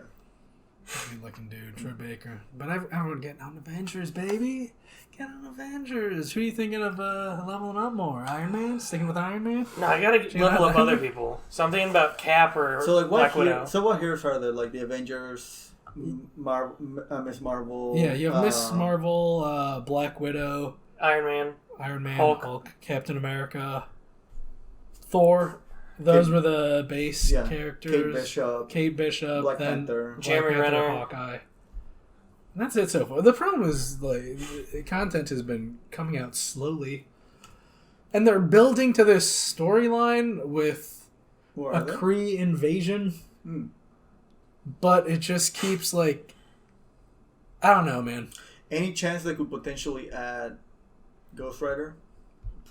Speaker 3: Good looking dude, Troy Baker. But everyone getting on Avengers, baby. Get on Avengers. Who are you thinking of leveling up more? Iron Man? Sticking with Iron Man?
Speaker 5: No, I gotta level up other people. Something about Cap or Black Widow.
Speaker 4: So what heroes are there? Like the Avengers, Miss Marvel.
Speaker 3: Yeah, you have Miss Marvel, Black Widow,
Speaker 5: Iron Man,
Speaker 3: Hulk, Captain America, Thor. Those were the base characters. Kate Bishop,
Speaker 4: Black Panther,
Speaker 5: Jeremy Renner,
Speaker 3: Hawkeye. And that's it so far. The problem is, like, the content has been coming out slowly, and they're building to this storyline with a Kree invasion, but it just keeps, like, I don't know, man.
Speaker 4: Any chance they could potentially add Ghost Rider?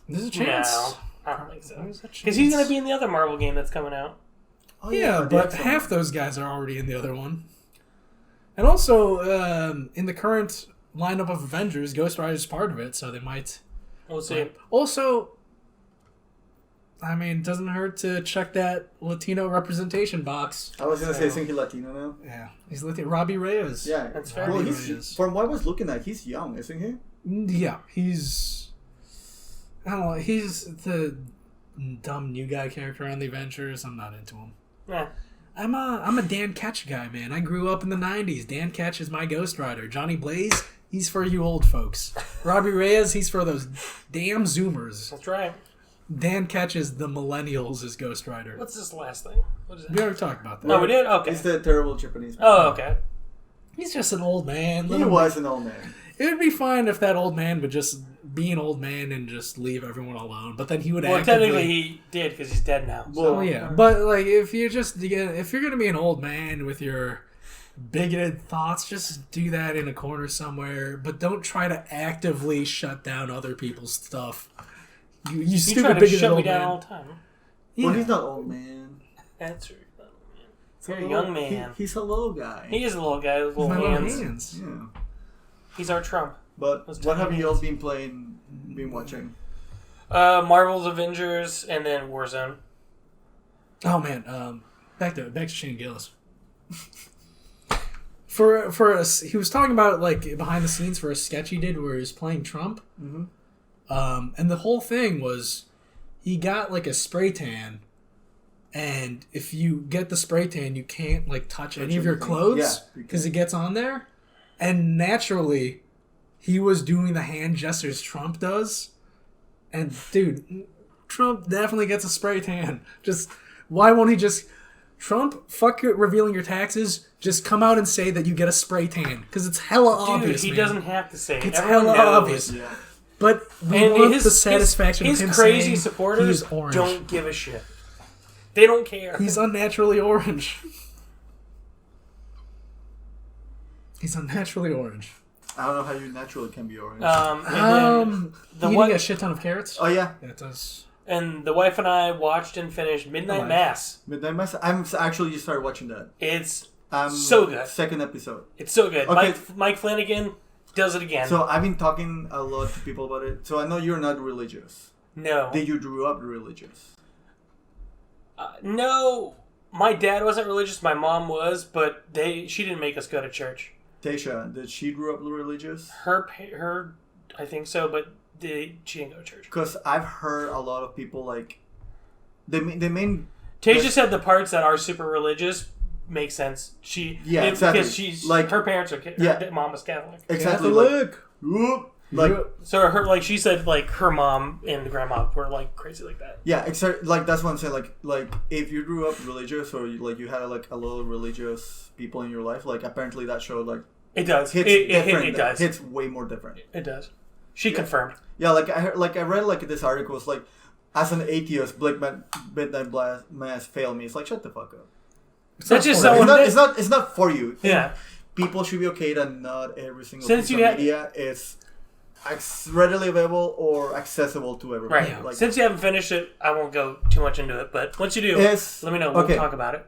Speaker 3: There's a chance.
Speaker 5: No, I don't think so. Because he's going to be in the other Marvel game that's coming out.
Speaker 3: Oh, yeah, but half those guys are already in the other one. And also, in the current lineup of Avengers, Ghost Rider is part of it, so they might...
Speaker 5: We'll see.
Speaker 3: Also, I mean, it doesn't hurt to check that Latino representation box.
Speaker 4: I was going to say, isn't he Latino now?
Speaker 3: Yeah. He's Latino. Robbie Reyes.
Speaker 4: Yeah.
Speaker 5: That's fair.
Speaker 4: Well, from what I was looking at, he's young, isn't he?
Speaker 3: Yeah. He's... I don't know. He's the dumb new guy character on the Avengers. I'm not into him.
Speaker 5: Yeah.
Speaker 3: I'm a Dan Ketch guy, man. I grew up in the 90s. Dan Ketch is my Ghost Rider. Johnny Blaze, he's for you old folks. Robbie Reyes, he's for those damn Zoomers.
Speaker 5: That's right.
Speaker 3: Dan Ketch is the millennials as Ghost Rider.
Speaker 5: What's this last thing? What is it?
Speaker 3: We already talked about that.
Speaker 5: Oh, we did? Okay.
Speaker 4: It's the terrible Japanese man.
Speaker 5: Oh, okay.
Speaker 3: He's just an old man.
Speaker 4: He was an old man.
Speaker 3: It would be fine if that old man would just be an old man and just leave everyone alone. But then he would
Speaker 5: technically he did because he's dead now. So.
Speaker 3: Well, yeah. But like, if you're gonna be an old man with your bigoted thoughts, just do that in a corner somewhere. But don't try to actively shut down other people's stuff. You stupid
Speaker 5: try to
Speaker 3: bigoted
Speaker 5: shut
Speaker 3: old
Speaker 5: me down
Speaker 3: man.
Speaker 5: all the time.
Speaker 3: Yeah.
Speaker 4: Well, he's not old man.
Speaker 5: That's right. You're a young man.
Speaker 4: He's a little guy.
Speaker 5: He is a little guy with little
Speaker 3: My
Speaker 5: hands.
Speaker 4: Yeah.
Speaker 5: He's our Trump.
Speaker 4: But
Speaker 5: Those
Speaker 4: what have
Speaker 5: tiny
Speaker 4: you all
Speaker 5: hands.
Speaker 4: been watching?
Speaker 5: Marvel's Avengers and then Warzone.
Speaker 3: Oh man, back to Shane Gillis. He was talking about like behind the scenes for a sketch he did where he was playing Trump.
Speaker 4: Mm-hmm.
Speaker 3: And the whole thing was he got like a spray tan, and if you get the spray tan, you can't like touch any of your clothes because it gets on there. And naturally, he was doing the hand gestures Trump does. And dude, Trump definitely gets a spray tan. Just why won't he just Trump? Fuck it, revealing your taxes. Just come out and say that you get a spray tan because it's hella obvious.
Speaker 5: He
Speaker 3: man.
Speaker 5: doesn't have to say it.
Speaker 3: It's
Speaker 5: Everyone
Speaker 3: hella
Speaker 5: knows.
Speaker 3: obvious.
Speaker 4: Yeah.
Speaker 3: But we want the satisfaction
Speaker 5: his
Speaker 3: of him
Speaker 5: crazy
Speaker 3: saying
Speaker 5: supporters
Speaker 3: he's orange.
Speaker 5: don't give a shit. They don't care.
Speaker 3: He's unnaturally orange. He's unnaturally orange.
Speaker 4: I don't know how you naturally can be orange.
Speaker 5: And then
Speaker 3: Eating a shit ton of carrots.
Speaker 4: Oh yeah,
Speaker 3: Yeah, it does.
Speaker 5: and the wife and I watched and finished Midnight Mass.
Speaker 4: Midnight Mass. I'm actually just started watching that.
Speaker 5: It's so good.
Speaker 4: Second episode.
Speaker 5: It's so good.
Speaker 4: Okay.
Speaker 5: Mike Flanagan does it again.
Speaker 4: So I've been talking a lot to people about it. So I know you're not religious.
Speaker 5: No.
Speaker 4: Did you grew up religious?
Speaker 5: No. My dad wasn't religious. My mom was, but she didn't make us go to church.
Speaker 4: Tasha, did she grew up religious?
Speaker 5: Her, I think so, but she didn't go to church.
Speaker 4: Because I've heard a lot of people like the main.
Speaker 5: Tasha said the parts that are super religious make sense.
Speaker 4: Exactly.
Speaker 5: Because she's
Speaker 4: like
Speaker 5: her parents are her mom was Catholic.
Speaker 4: Exactly.
Speaker 5: So her she said like her mom and grandma were like crazy like that.
Speaker 4: Yeah, exactly. Like that's what I'm saying. Like if you grew up religious or you had like a lot of religious people in your life, like apparently that show like
Speaker 5: it does.
Speaker 4: It
Speaker 5: does.
Speaker 4: Hits way more different.
Speaker 5: It does. She confirmed.
Speaker 4: Yeah, I read like this article. It's like as an atheist, Midnight Mass failed me. It's like shut the fuck up.
Speaker 5: That's just
Speaker 4: it's not for you.
Speaker 5: Yeah.
Speaker 4: People should be okay that not every single
Speaker 5: Since
Speaker 4: piece of media is readily available or accessible to everybody.
Speaker 5: Right.
Speaker 4: Like,
Speaker 5: since you haven't finished it, I won't go too much into it. But once you do, let me know. We'll talk about it.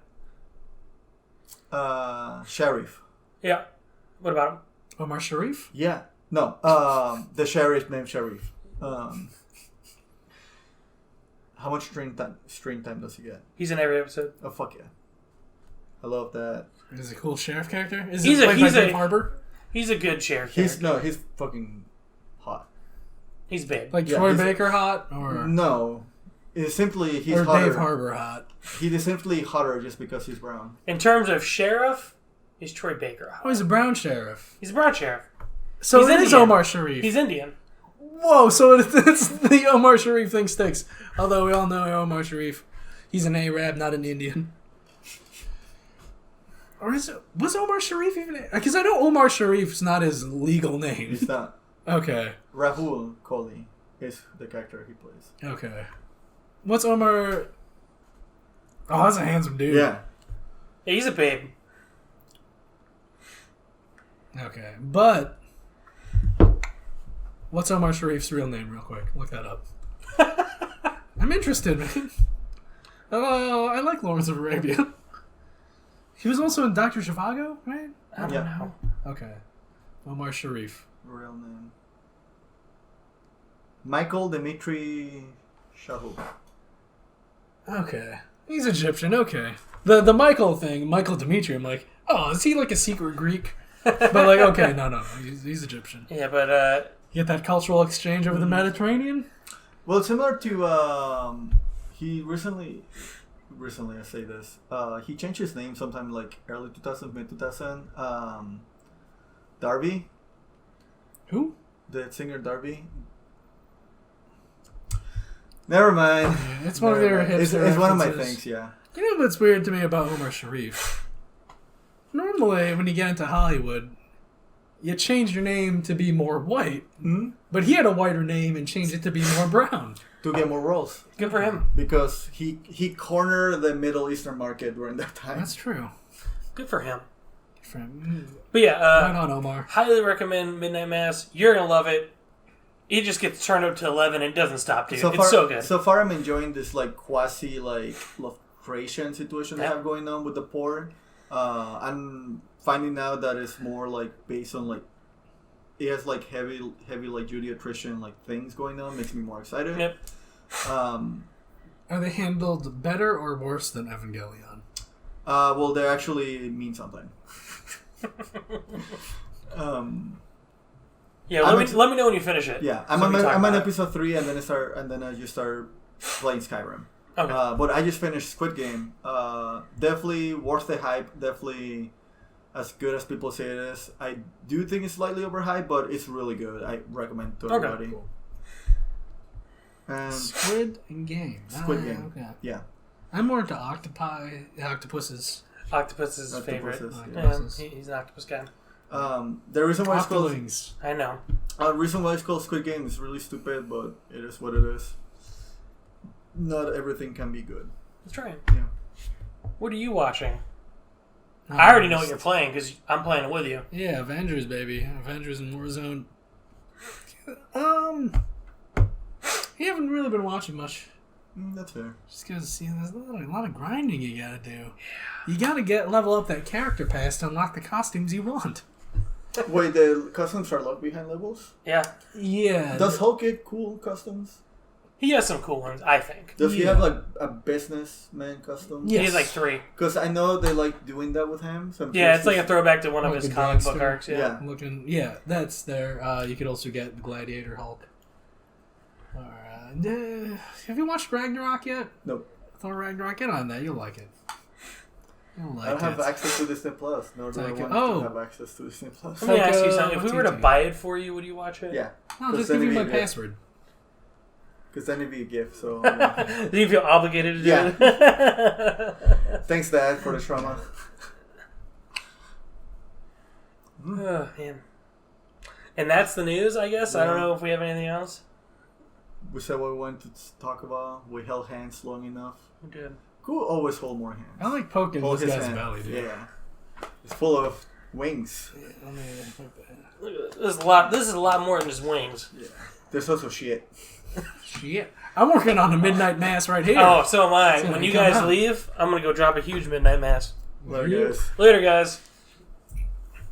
Speaker 4: Sheriff.
Speaker 5: Yeah. What about him?
Speaker 3: Omar Sharif?
Speaker 4: Yeah. No. The sheriff named Sheriff. How much screen time does he get?
Speaker 5: He's in every episode.
Speaker 4: Oh fuck yeah! I love that.
Speaker 3: Is he a cool sheriff character? Is
Speaker 5: He's
Speaker 3: he played by
Speaker 5: a-
Speaker 3: Dave Harbor?
Speaker 5: He's a good sheriff.
Speaker 4: He's fucking hot.
Speaker 5: He's big.
Speaker 3: Like Troy Baker hot? Or
Speaker 4: No. It's simply he's
Speaker 3: or
Speaker 4: hotter.
Speaker 3: Dave Harbor hot?
Speaker 4: He is simply hotter just because he's brown.
Speaker 5: In terms of sheriff, he's Troy Baker.
Speaker 3: Oh, he's a brown sheriff.
Speaker 5: He's a brown sheriff.
Speaker 3: So
Speaker 5: He's
Speaker 3: it is
Speaker 5: Indian.
Speaker 3: Omar Sharif.
Speaker 5: He's Indian.
Speaker 3: Whoa, so it's the Omar Sharif thing sticks. Although we all know Omar Sharif. He's an Arab, not an Indian. Or was Omar Sharif even... Because I know Omar Sharif's not his legal name.
Speaker 4: He's not.
Speaker 3: Okay.
Speaker 4: Rahul Kohli is the character he plays.
Speaker 3: Okay. What's Omar... Oh, that's a handsome dude.
Speaker 4: Yeah.
Speaker 5: Yeah, he's a babe.
Speaker 3: Okay, but... What's Omar Sharif's real name, real quick? Look that up. I'm interested, man. I like Lawrence of Arabia. He was also in Dr. Zhivago, right?
Speaker 5: I don't know.
Speaker 3: Okay. Omar Sharif.
Speaker 4: Real name. Michael Dimitri Shahu.
Speaker 3: Okay. He's Egyptian, okay. The Michael thing, Michael Dimitri, I'm like, oh, is he like a secret Greek? But like, okay, no. He's Egyptian.
Speaker 5: Yeah, but...
Speaker 3: You get that cultural exchange over the Mediterranean?
Speaker 4: Well, it's similar to he recently recently. I say this. He changed his name sometime like early 2000, mid 2000. Darby.
Speaker 3: Who?
Speaker 4: The singer Darby. Never mind.
Speaker 3: Yeah, it's one of their hipster
Speaker 4: It's one of my
Speaker 3: references.
Speaker 4: things. Yeah.
Speaker 3: You know what's weird to me about Omar Sharif? Normally, when you get into Hollywood, you change your name to be more white.
Speaker 4: Mm-hmm.
Speaker 3: But he had a whiter name and changed it to be more brown.
Speaker 4: To get more roles.
Speaker 5: Good for him.
Speaker 4: Because he cornered the Middle Eastern market during that time.
Speaker 3: That's true.
Speaker 5: Good for him.
Speaker 3: Right
Speaker 5: But yeah,
Speaker 3: on, Omar.
Speaker 5: highly recommend Midnight Mass. You're going to love it. It just gets turned up to 11 and doesn't stop, dude. It's so good.
Speaker 4: So far, I'm enjoying this like quasi like love creation situation they have going on with the porn. I'm finding out that it's more like based on like it has like heavy like Judeo-Christian like things going on. Makes me more excited.
Speaker 5: Yep.
Speaker 3: Are they handled better or worse than Evangelion?
Speaker 4: Well, they actually mean something.
Speaker 5: Yeah, let me know when you finish it.
Speaker 4: Yeah, I'm on episode 3, and then I just start playing Skyrim.
Speaker 5: Okay.
Speaker 4: But I just finished Squid Game. Definitely worth the hype. Definitely as good as people say it is. I do think it's slightly overhyped, but it's really good. I recommend to everybody.
Speaker 5: Cool.
Speaker 4: And
Speaker 3: Squid Game. Okay.
Speaker 4: Yeah.
Speaker 3: I'm more into octopuses.
Speaker 5: Octopus is his favorite.
Speaker 3: Octopuses.
Speaker 5: Yeah, he's an octopus guy.
Speaker 4: The reason why it's called
Speaker 3: Octolings.
Speaker 5: I know.
Speaker 4: reason why it's called Squid Game is really stupid, but it is what it is. Not everything can be good.
Speaker 5: Let's try it.
Speaker 4: Yeah.
Speaker 5: What are you watching? I already know what you're playing because I'm playing it with you.
Speaker 3: Yeah, Avengers, baby. Avengers in Warzone. You haven't really been watching much.
Speaker 4: That's fair.
Speaker 3: Just because there's a lot of grinding you gotta do. You gotta level up that character pass to unlock the costumes you want.
Speaker 4: Wait, the customs are locked behind levels?
Speaker 5: Yeah.
Speaker 3: Yeah.
Speaker 4: Does Hulk get cool customs?
Speaker 5: He has some cool ones, I think.
Speaker 4: Does he have like a businessman custom?
Speaker 3: Yes.
Speaker 5: He has like 3.
Speaker 4: Because I know they like doing that with him. So
Speaker 5: Yeah, it's like a throwback to one of
Speaker 3: Like
Speaker 5: his
Speaker 3: a
Speaker 5: comic book
Speaker 3: gangster.
Speaker 5: arcs. Yeah.
Speaker 3: That's there. You could also get the Gladiator Hulk. Alright. Have you watched Ragnarok yet?
Speaker 4: Nope.
Speaker 3: Thor Ragnarok, get on that. You'll like it. You'll like
Speaker 4: I don't have
Speaker 3: it.
Speaker 4: access to Disney Plus. Nor do I want to have access to Disney Plus.
Speaker 5: Let me ask you
Speaker 3: Like,
Speaker 5: something. If we were to
Speaker 3: TT.
Speaker 5: buy it for you, would you watch it?
Speaker 4: Yeah.
Speaker 3: I'll just give you my password.
Speaker 4: Because then it'd be a gift, so...
Speaker 5: Do you feel obligated to do
Speaker 4: Yeah.
Speaker 5: it?
Speaker 4: Thanks, Dad, for the trauma.
Speaker 5: Oh, man. And that's the news, I guess? I don't know if we have anything else.
Speaker 4: We said what we wanted to talk about. We held hands long enough.
Speaker 5: We did.
Speaker 4: Cool, always hold more hands.
Speaker 3: I like poking
Speaker 4: Hold
Speaker 3: this
Speaker 4: his
Speaker 3: guy's
Speaker 4: hand.
Speaker 3: belly, dude.
Speaker 4: Yeah. It's full of wings.
Speaker 3: Yeah, let me put that.
Speaker 5: Look at this. This is a lot more than just wings.
Speaker 4: Yeah. There's also shit.
Speaker 3: Shit. I'm working on a midnight mass right here.
Speaker 5: Oh, so am I.
Speaker 3: It's
Speaker 5: When
Speaker 3: gonna
Speaker 5: you
Speaker 3: come
Speaker 5: guys
Speaker 3: out.
Speaker 5: leave, I'm going to go drop a huge midnight mass.
Speaker 4: Later, guys.
Speaker 5: Later, guys.